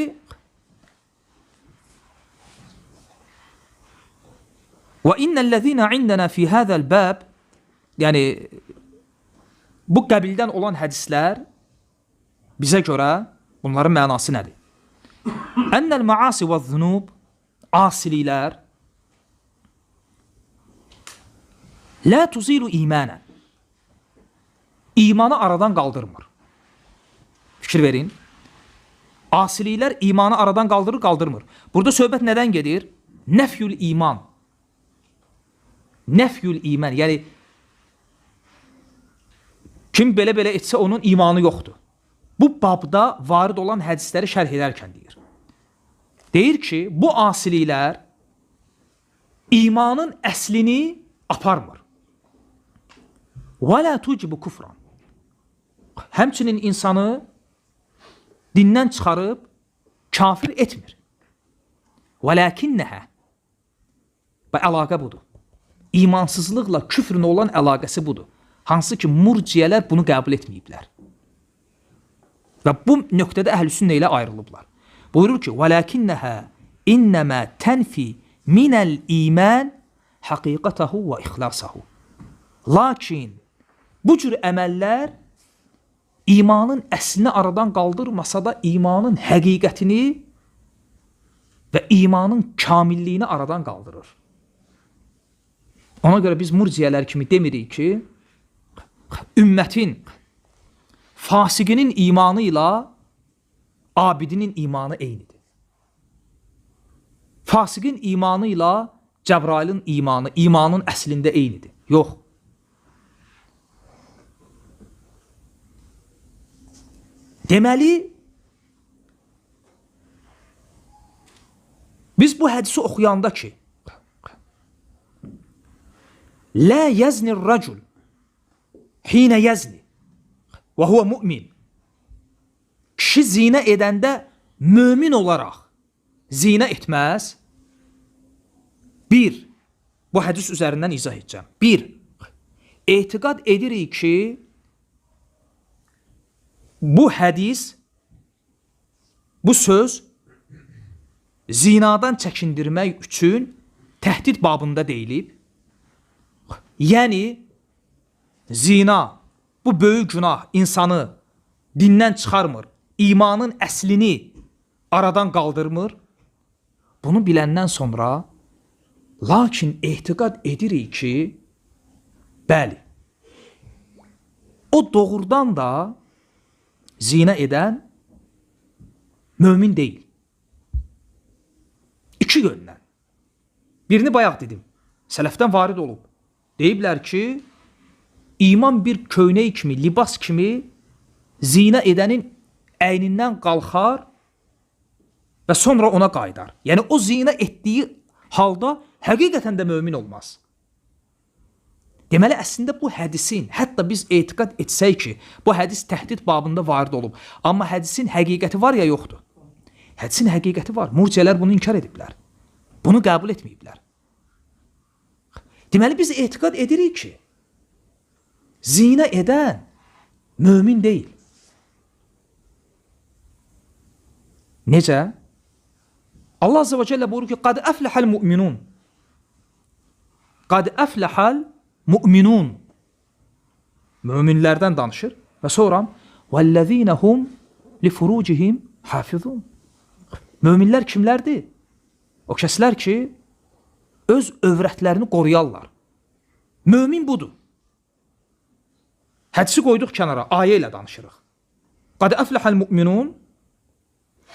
وَإِنَّ الَّذِينَ عِنْدَنَا فِي هَذَا الْبَابِ Yəni, bu qəbildən olan hədislər bizə görə bunların mənası nədir? Ennel maasi və zunub, asiliklər la tuzilu imanən, imanı aradan qaldırmır. Fikir verin. Asiliklər imanı aradan qaldırır, qaldırmır. Burada söhbət nədən gedir? Nəfyül iman. Nəfyül iman, yəni kim belə-belə etsə onun imanı yoxdur. Bu babda varid olan hədisləri şərh edərkən deyir. Deyir ki, bu asiliklər imanın əslini aparmır. Və la tucibu kufran. Həmçinin insanı dindən çıxarıb kafir etmir. Və lakinnəhə, və əlaqə budur. İmansızlıqla küfrün olan əlaqəsi budur. Hansı ki, murciyələr bunu qəbul etməyiblər. Və bu nöqtədə əhl-i sünnə ilə ayrılıblar. Buyurur ki, وَلَكِنَّهَا اِنَّمَا تَنْفِي مِنَ الْاِيمَانِ حَقِيقَتَهُ وَاِخْلَاسَهُ. Lakin bu cür əməllər imanın əslini aradan qaldırmasa da imanın həqiqətini və imanın kamilliyini aradan qaldırır. Ona görə biz murciyələr kimi demirik ki, ümmətin fasiqinin imanı ilə abidinin imanı eynidir. Fasiqin imanı ilə Cəbrailin imanı, imanın əslində eynidir. Yox. Deməli, biz bu hədisi oxuyanda ki, Lə yəznir rəcul hinə yəzni və huvə mümin. Kişi zinə edəndə mömin olaraq zinə etməz. Bir, bu hədis üzərindən izah edəcəm. Bir, etiqad edirik ki, bu hədis, bu söz zinadan çəkindirmək üçün təhdid babında deyilib. Yəni, zina, bu böyük günah insanı dindən çıxarmır, imanın əslini aradan qaldırmır. Bunu biləndən sonra, lakin etiqad edirik ki, bəli, o doğrudan da zina edən mömin deyil. İki yöndən. Birini bayaq dedim, sələfdən varid olub. Deyiblər ki, iman bir köynək kimi, libas kimi zina edənin əynindən qalxar və sonra ona qaydar. Yəni, o zina etdiyi halda həqiqətən də mömin olmaz. Deməli, əslində bu hədisin, hətta biz etiqad etsək ki, bu hədis təhdid babında varid olub, amma hədisin həqiqəti var ya yoxdur. Hədisin həqiqəti var. Murciyələr bunu inkar ediblər. Bunu qəbul etməyiblər. Deməli, biz etiqad edirik ki, zina edən mömin deyil. Necə? Allah Azze və Cəllə buyurur ki, qad əfləhəl müminun. Qad əfləhəl müminun. Möminlərdən danışır və sonra vəllezîne hum li furucihim hafizun. Möminlər kimlərdir? O kəslər ki, öz övrətlərini qoruyarlar. Mömin budur. Hədisi qoyduq kənara, ayə ilə danışırıq. Qad əfləhəl müminun.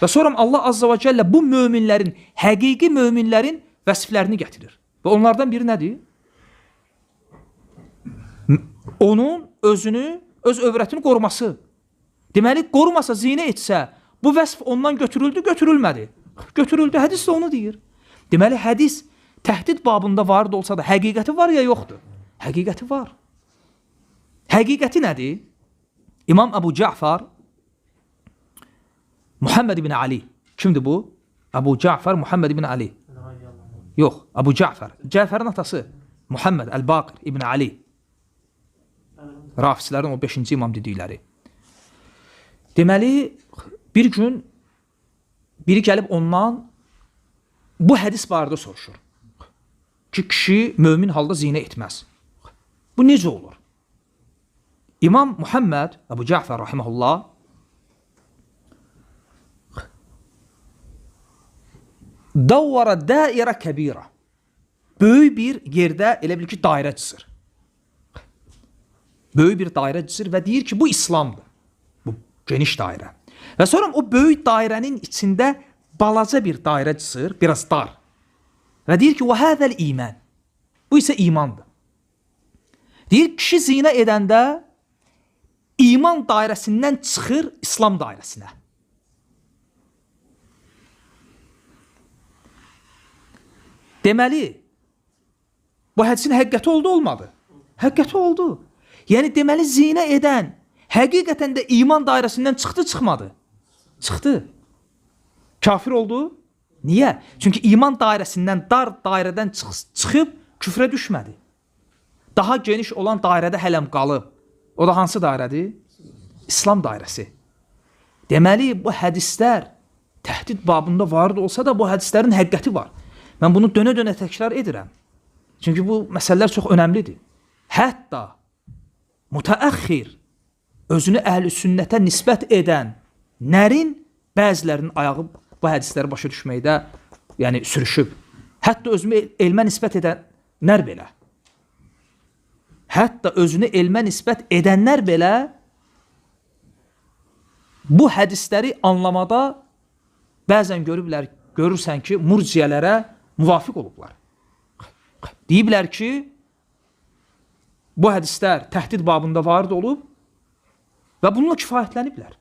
Və sonra Allah Azza və Cəllə bu möminlərin, həqiqi möminlərin vəsiflərini gətirir. Və onlardan biri nədir? Onun özünü, öz övrətini qoruması. Deməli, qorumasa, zinə etsə, bu vəsf ondan götürüldü, götürülmədi. Götürüldü, hədis də onu deyir. Deməli, hədis təhdid babında varid olsa da həqiqəti var ya yoxdur? Həqiqəti var. Həqiqəti nədir? İmam Əbu Cəfər Muhammed ibn Ali. Kimdir bu? Əbu Cəfər Muhammed ibn Ali. Yox, Əbu Cəfər. Cəfərin atası Muhammed Əl-Baqir ibn Ali. Rafislərin o 5-ci imam dedikləri. Deməli, bir gün biri gəlib ondan bu hədis barədə soruşur. Ki, kişi mömin halda zinə etməz. Bu necə olur? İmam Muhammed, Əbu Cəfər rahiməhullah, davvara dairə kəbirə. Böyük bir yerdə elə bil ki, dairə çizir. Böyük bir dairə çizir və deyir ki, bu İslamdır. Bu geniş dairə. Və sonra o böyük dairənin içində balaca bir dairə çizir, biraz dar. Və deyir ki, وَهَذَا الْإِيمَانِ. Bu isə imandır. Deyir, kişi zinə edəndə iman dairəsindən çıxır İslam dairəsinə. Deməli, bu hədisin həqiqəti oldu, olmadı? Həqiqəti oldu. Yəni, deməli, zinə edən həqiqətən də iman dairəsindən çıxdı, çıxmadı? Çıxdı. Kafir oldu. Niyə? Çünki iman dairəsindən, dar dairədən çıxıb küfrə düşmədi. Daha geniş olan dairədə hələm qalıb. O da hansı dairədir? İslam dairəsi. Deməli, bu hədislər təhdid babında varid olsa da bu hədislərin həqiqəti var. Mən bunu dönə-dönə təkrar edirəm. Çünki bu məsələlər çox önəmlidir. Hətta mütəəxxir, özünü əhl-i sünnətə nisbət edən nərin bəzilərinin ayağı bu hədisləri başa düşməkdə yəni sürüşüb. Hətta özünü elmə nisbət edənlər belə. Hətta özünü elmə nisbət edənlər belə bu hədisləri anlamada bəzən görürsən ki, murciyələrə müvafiq olublar. Deyiblər ki, bu hədislər təhdid babında varid olub və bununla kifayətləniblər.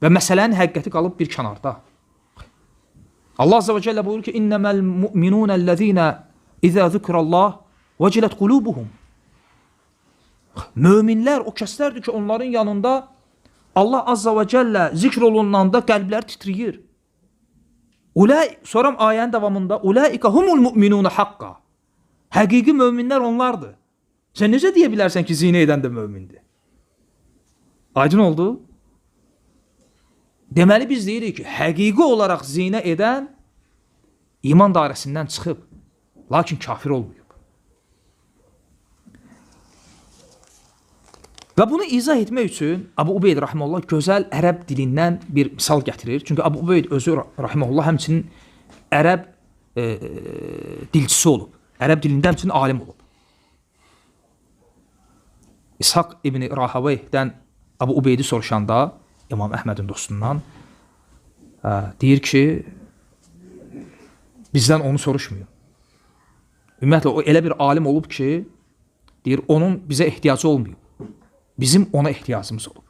Və məsələnin həqiqəti qalıb bir kənarda. Allah Azze ve Celle buyurur ki, İnnemel mu'minûnellezîne izâ zikrallah vecilet kulubuhum. Möminlər o kəslərdir ki, onların yanında Allah Azze ve Celle zikr olunanda qəlblər titriyir. Soram ayənin davamında Ulaika humul mu'minûne haqqa. Həqiqi möminlər onlardır. Sən necə deyə bilərsən ki, zinə edən də mömindir? Aydın oldu? Deməli biz deyirik ki, həqiqi olaraq zinə edən iman dairəsindən çıxıb, lakin kafir olmayıb. Və bunu izah etmək üçün Abu Ubeyd rahimehullah gözəl ərəb dilindən bir misal gətirir. Çünki Abu Ubeyd özü rahimehullah həmçinin ərəb dilçisi olub. Ərəb dilində həmçinin alim olub. İshaq ibn Rahaveyhdən Abu Ubeydi soruşanda İmam Əhmədin dostundan deyir ki, bizdən onu soruşmuyor. Ümumiyyətlə, o elə bir alim olub ki, deyir, onun bizə ehtiyacı olmuyor. Bizim ona ehtiyacımız olub.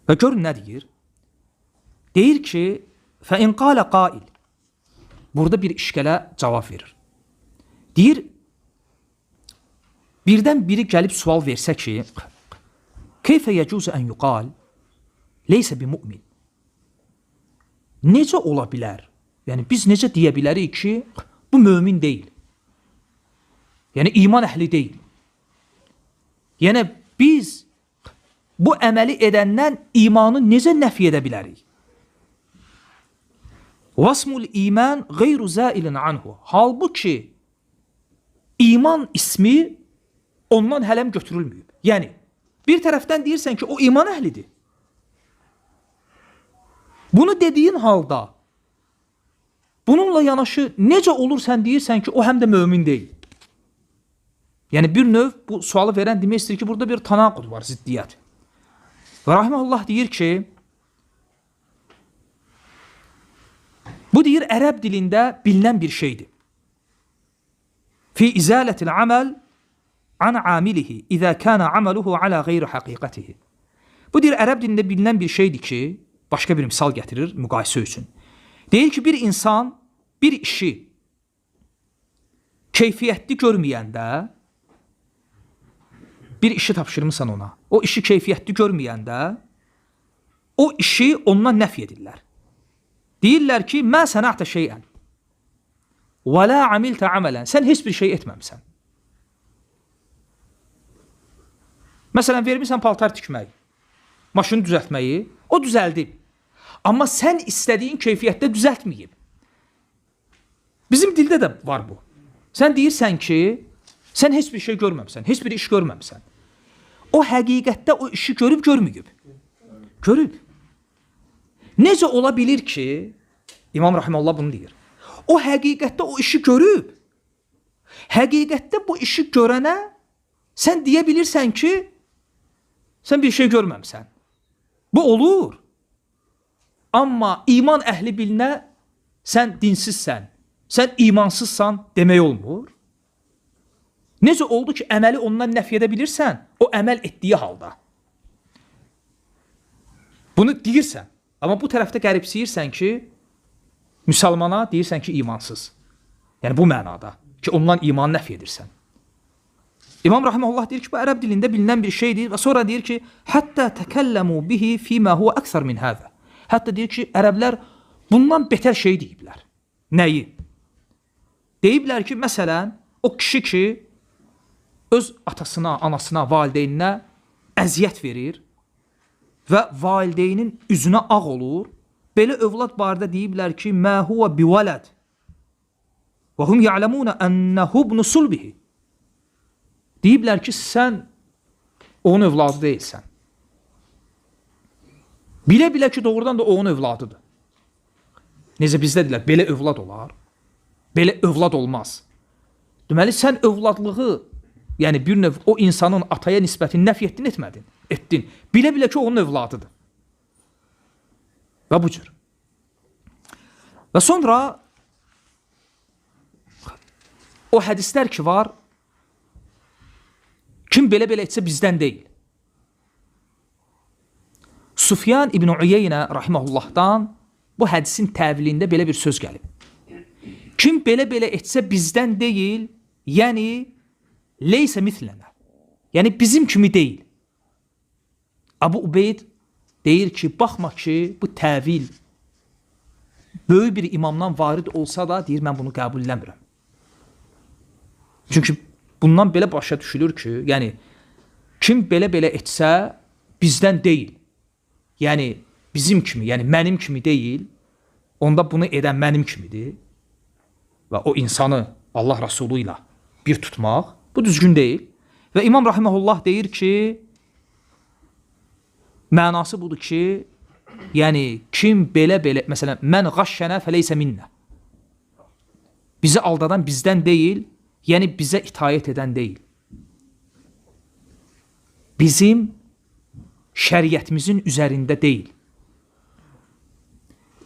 Və görün nə deyir? Deyir ki, فَاِنْ قَالَ قَائِلِ Burada bir işgələ cavab verir. Deyir, birdən biri gəlib sual versə ki, كَيْفَ يَجُوزَ أَنْ يُقَالِ لَيْسَ بِمُؤْمِنٍ Necə ola bilər? Yəni, biz necə deyə bilərik ki, bu mömin deyil. Yəni, iman əhli deyil. Yəni, biz bu əməli edəndən imanı necə nəfi edə bilərik? Vasmul iman qeyru zailin anhu. Halbuki, iman ismi ondan hələm götürülməyib. Yəni, bir tərəfdən deyirsən ki, o iman əhlidir. Bunu dediyin halda, bununla yanaşı necə olur sən deyirsən ki, o həm də mömin deyil. Yəni, bir növ bu sualı verən demək istəyir ki, burada bir tanaqud var, ziddiyyət. Və rahiməhullah deyir ki, bu deyir, ərəb dilində bilinən bir şeydir. Fi izələtil aməl an amilihi, izə kənə aməluhu alə qeyri həqiqətihi. Bu deyir, ərəb dilində bilinən bir şeydir ki, başqa bir misal gətirir müqayisə üçün. Deyir ki, bir insan bir işi keyfiyyətli görməyəndə, bir işi tapşırmısan ona, o işi keyfiyyətli görməyəndə, o işi ondan nəfi edirlər. Deyirlər ki, mə sənətə şeyən və lə amiltə əmələn, sən heç bir şey etməmsən. Məsələn, vermirsən paltar tikməyi, maşını düzəltməyi, o düzəldib. Amma sən istədiyin keyfiyyətdə düzəltməyib. Bizim dildə də var bu. Sən deyirsən ki, sən heç bir şey görməmsən, heç bir iş görməmsən. O həqiqətdə o işi görüb, görməyib. Görüb. Necə ola bilir ki, İmam Rahimullah bunu deyir. O həqiqətdə o işi görüb, həqiqətdə bu işi görənə sən deyə bilirsən ki, sən bir şey görməmsən. Bu olur. Amma iman əhli bilinə sən dinsizsən, sən imansızsan demək olmur. Necə oldu ki, əməli ondan nəfi edə bilirsən, o əməl etdiyi halda. Bunu deyirsən, amma bu tərəfdə qəribsiyirsən ki, müsəlmana deyirsən ki, imansız. Yəni bu mənada ki, ondan imanı nəfi edirsən. İmam Rahiməhullah deyir ki, bu ərəb dilində bilinən bir şeydir və sonra deyir ki, həttə təkəlləmu bihi fīmə huvə əksər min həzə. Hətta deyir ki, ərəblər bundan betər şey deyiblər. Nəyi? Deyiblər ki, məsələn, o kişi ki, öz atasına, anasına, valideyninə əziyyət verir və valideynin üzünə ağ olur, belə övlad barədə deyiblər ki, mə huvə bivələd və hum ya'ləmunə ənəhu ibnu sulbihi. Deyiblər ki, sən onun övladı deyilsən. Bilə-bilə ki, doğrudan da onun övladıdır. Necə bizdə deyilər, belə övlad olar, belə övlad olmaz. Deməli, sən övladlığı, yəni bir növ o insanın ataya nisbətini nəfi etdin, etmədin? Etdin. Bilə-bilə ki, onun övladıdır. Və bu cür. Və sonra o hədislər ki var, kim belə-belə etsə bizdən deyil. Sufyan İbn Uyeynə rahimehullahdan bu hədisin təvilində belə bir söz gəlib. Kim belə-belə etsə bizdən deyil, yəni leysə mislənə. Yəni bizim kimi deyil. Abu Ubeyd deyir ki, baxma ki, bu təvil böyük bir imamdan varid olsa da, deyir, mən bunu qəbul eləmirəm. Çünki bundan belə başa düşülür ki, yəni, kim belə-belə etsə, bizdən deyil. Yəni, bizim kimi, yəni mənim kimi deyil, onda bunu edən mənim kimidir və o insanı Allah Rasulü ilə bir tutmaq, bu düzgün deyil. Və İmam Rahiməhullah deyir ki, mənası budur ki, yəni kim belə-belə, məsələn, mən qaşşənə fəleysə minnə. Bizi aldadan bizdən deyil, yəni bizə itayət edən deyil. Bizim şəriətimizin üzərində deyil.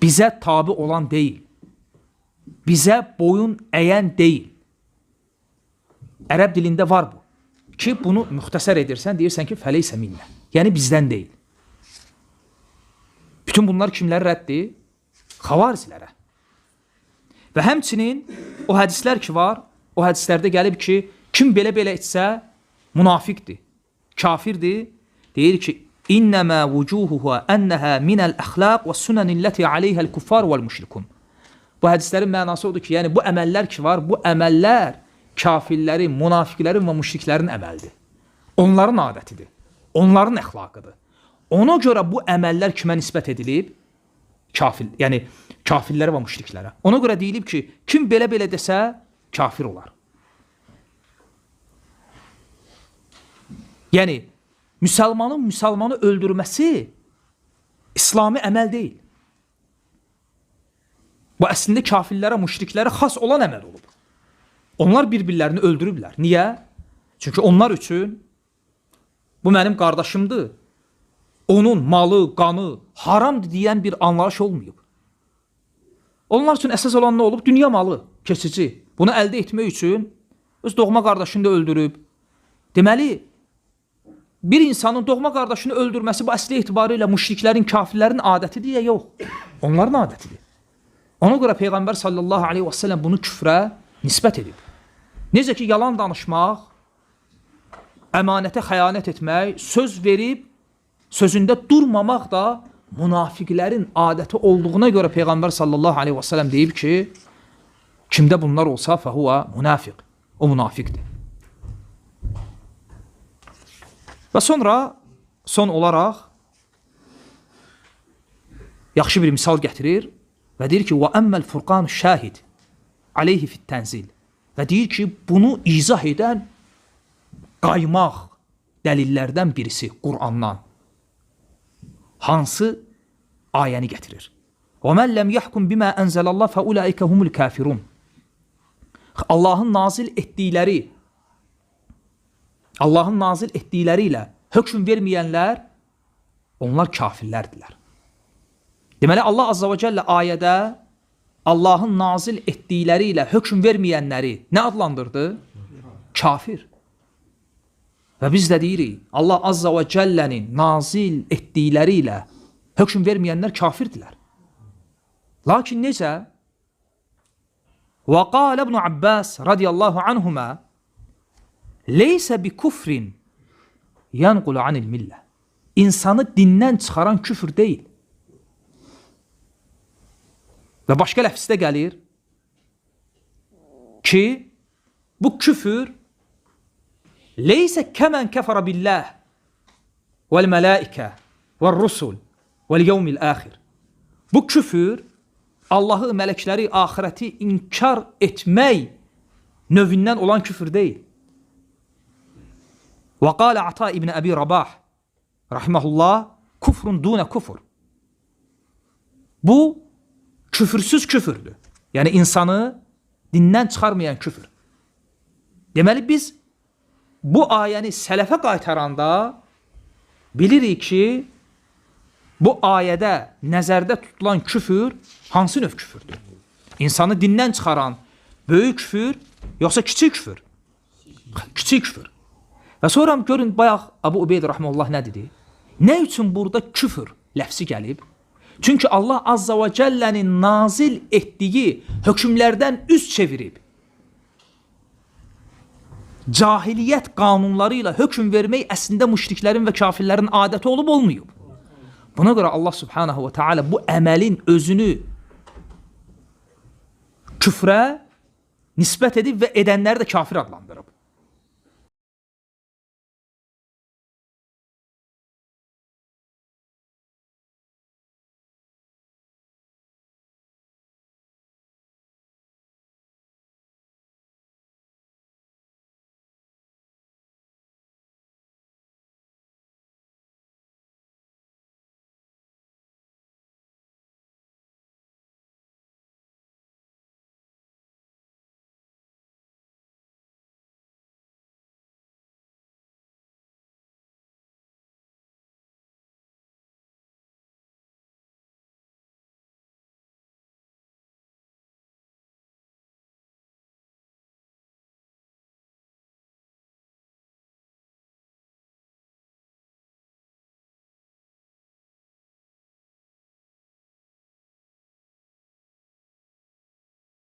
Bizə tabi olan deyil. Bizə boyun əyən deyil. Ərəb dilində var bu. Ki, bunu müxtəsər edirsən, deyirsən ki, fəleysə minnə. Yəni bizdən deyil. Bütün bunlar kimləri rəddir? Xavarizlərə. Və həmçinin o hədislər ki var, o hədislərdə gəlib ki, kim belə-belə etsə, münafiqdir, kafirdir. Deyir ki, İnnəmə vücuhuha ennəhə minəl əxlaq və sunənilləti aleyhəl kuffar vəl müşrikun. Bu hədislərin mənası odur ki, yəni bu əməllər ki var, bu əməllər kafirlərin, münafiqlərin və müşriklərin əməldir. Onların adətidir, onların əxlaqıdır. Ona görə bu əməllər kimə nisbət edilib? Kafir, yəni kafirlərə və müşriklərə. Ona görə deyilib ki, kim belə-belə desə, kafir olar. Yəni, müsəlmanı öldürməsi İslami əməl deyil. Bu əslində kafirlərə, müşriklərə xas olan əməl olub. Onlar bir-birlərini öldürüblər. Niyə? Çünki onlar üçün bu mənim qardaşımdır. Onun malı, qanı haramdır deyən bir anlayış olmayıb. Onlar üçün əsas olan nə olub? Dünya malı, keçici. Bunu əldə etmək üçün öz doğma qardaşını da öldürüb. Deməli, bir insanın doğma qardaşını öldürməsi bu əsli etibarıyla müşriklərin, kafirlərin adətidir ya yox. Onların adətidir. Ona görə Peyğəmbər sallallahu aleyhi və səlləm bunu küfrə nisbət edib. Necə ki, yalan danışmaq, əmanətə xəyanət etmək, söz verib, sözündə durmamaq da münafiqlərin adəti olduğuna görə Peyğəmbər sallallahu aleyhi və səlləm deyib ki, kimdə bunlar olsa fəhuva münafiq. O münafiqdir. Və sonra, son olaraq, yaxşı bir misal gətirir və deyir ki, وَأَمَّا الْفُرْقَانُ الشَّاهِدِ عَلَيْهِ فِي التَّنْزِيلِ və deyir ki, bunu izah edən qaymaq dəlillərdən birisi Qur'andan hansı ayəni gətirir? وَمَنْ لَمْ يَحْكُمْ بِمَا أَنْزَلَ اللّٰهِ فَأُولَٰئِكَ هُمُ الْكَافِرُونَ Allahın nazil etdikləri ilə hökm verməyənlər, onlar kafirlərdirlər. Deməli, Allah Azza və Cəllə ayədə Allahın nazil etdikləri ilə hökm verməyənləri nə adlandırdı? Kafir. Və biz də deyirik, Allah Azza və Cəllənin nazil etdikləri ilə hökm verməyənlər kafirdirlər. Lakin necə? Və qalə İbn Abbas radiyallahu anhuma leysə bi kufrin yanqulu anil millə. İnsanı dindən çıxaran küfür deyil. Və başqa ləfsdə gəlir ki, bu küfür leysə kəmən kəfərə billəh vəl mələikə vəl rusul vəl yevmil əxir. Bu küfür Allahı, mələkləri, axirəti inkar etmək növündən olan küfür deyil. Və qalə Ata ibn Əbi Rabah rahiməhullah kufrun dunə kufur. Bu küfürsüz küfürdür. Yəni insanı dindən çıxarmayan küfür. Deməli biz bu ayəni sələfə qaytaranda bilirik ki, bu ayədə nəzərdə tutulan küfür hansı növ küfürdür? İnsanı dindən çıxaran Böyük küfür, yoxsa kiçik küfür? Kiçik küfür. Və sonra görün bayaq Əbu Ubeyd rahmeullah nə dedi? Nə üçün burada küfür ləfsi gəlib? Çünki Allah azza və cəllənin nazil etdiyi hökmlərdən üz çevirib. Cahiliyyət qanunları ilə hökm vermək əslində müşriklərin və kafirlərin adəti olub olmayıb. Buna görə Allah subhanahu və teala bu əməlin özünü küfrə nisbət edib və edənləri də kafir adlandırıb.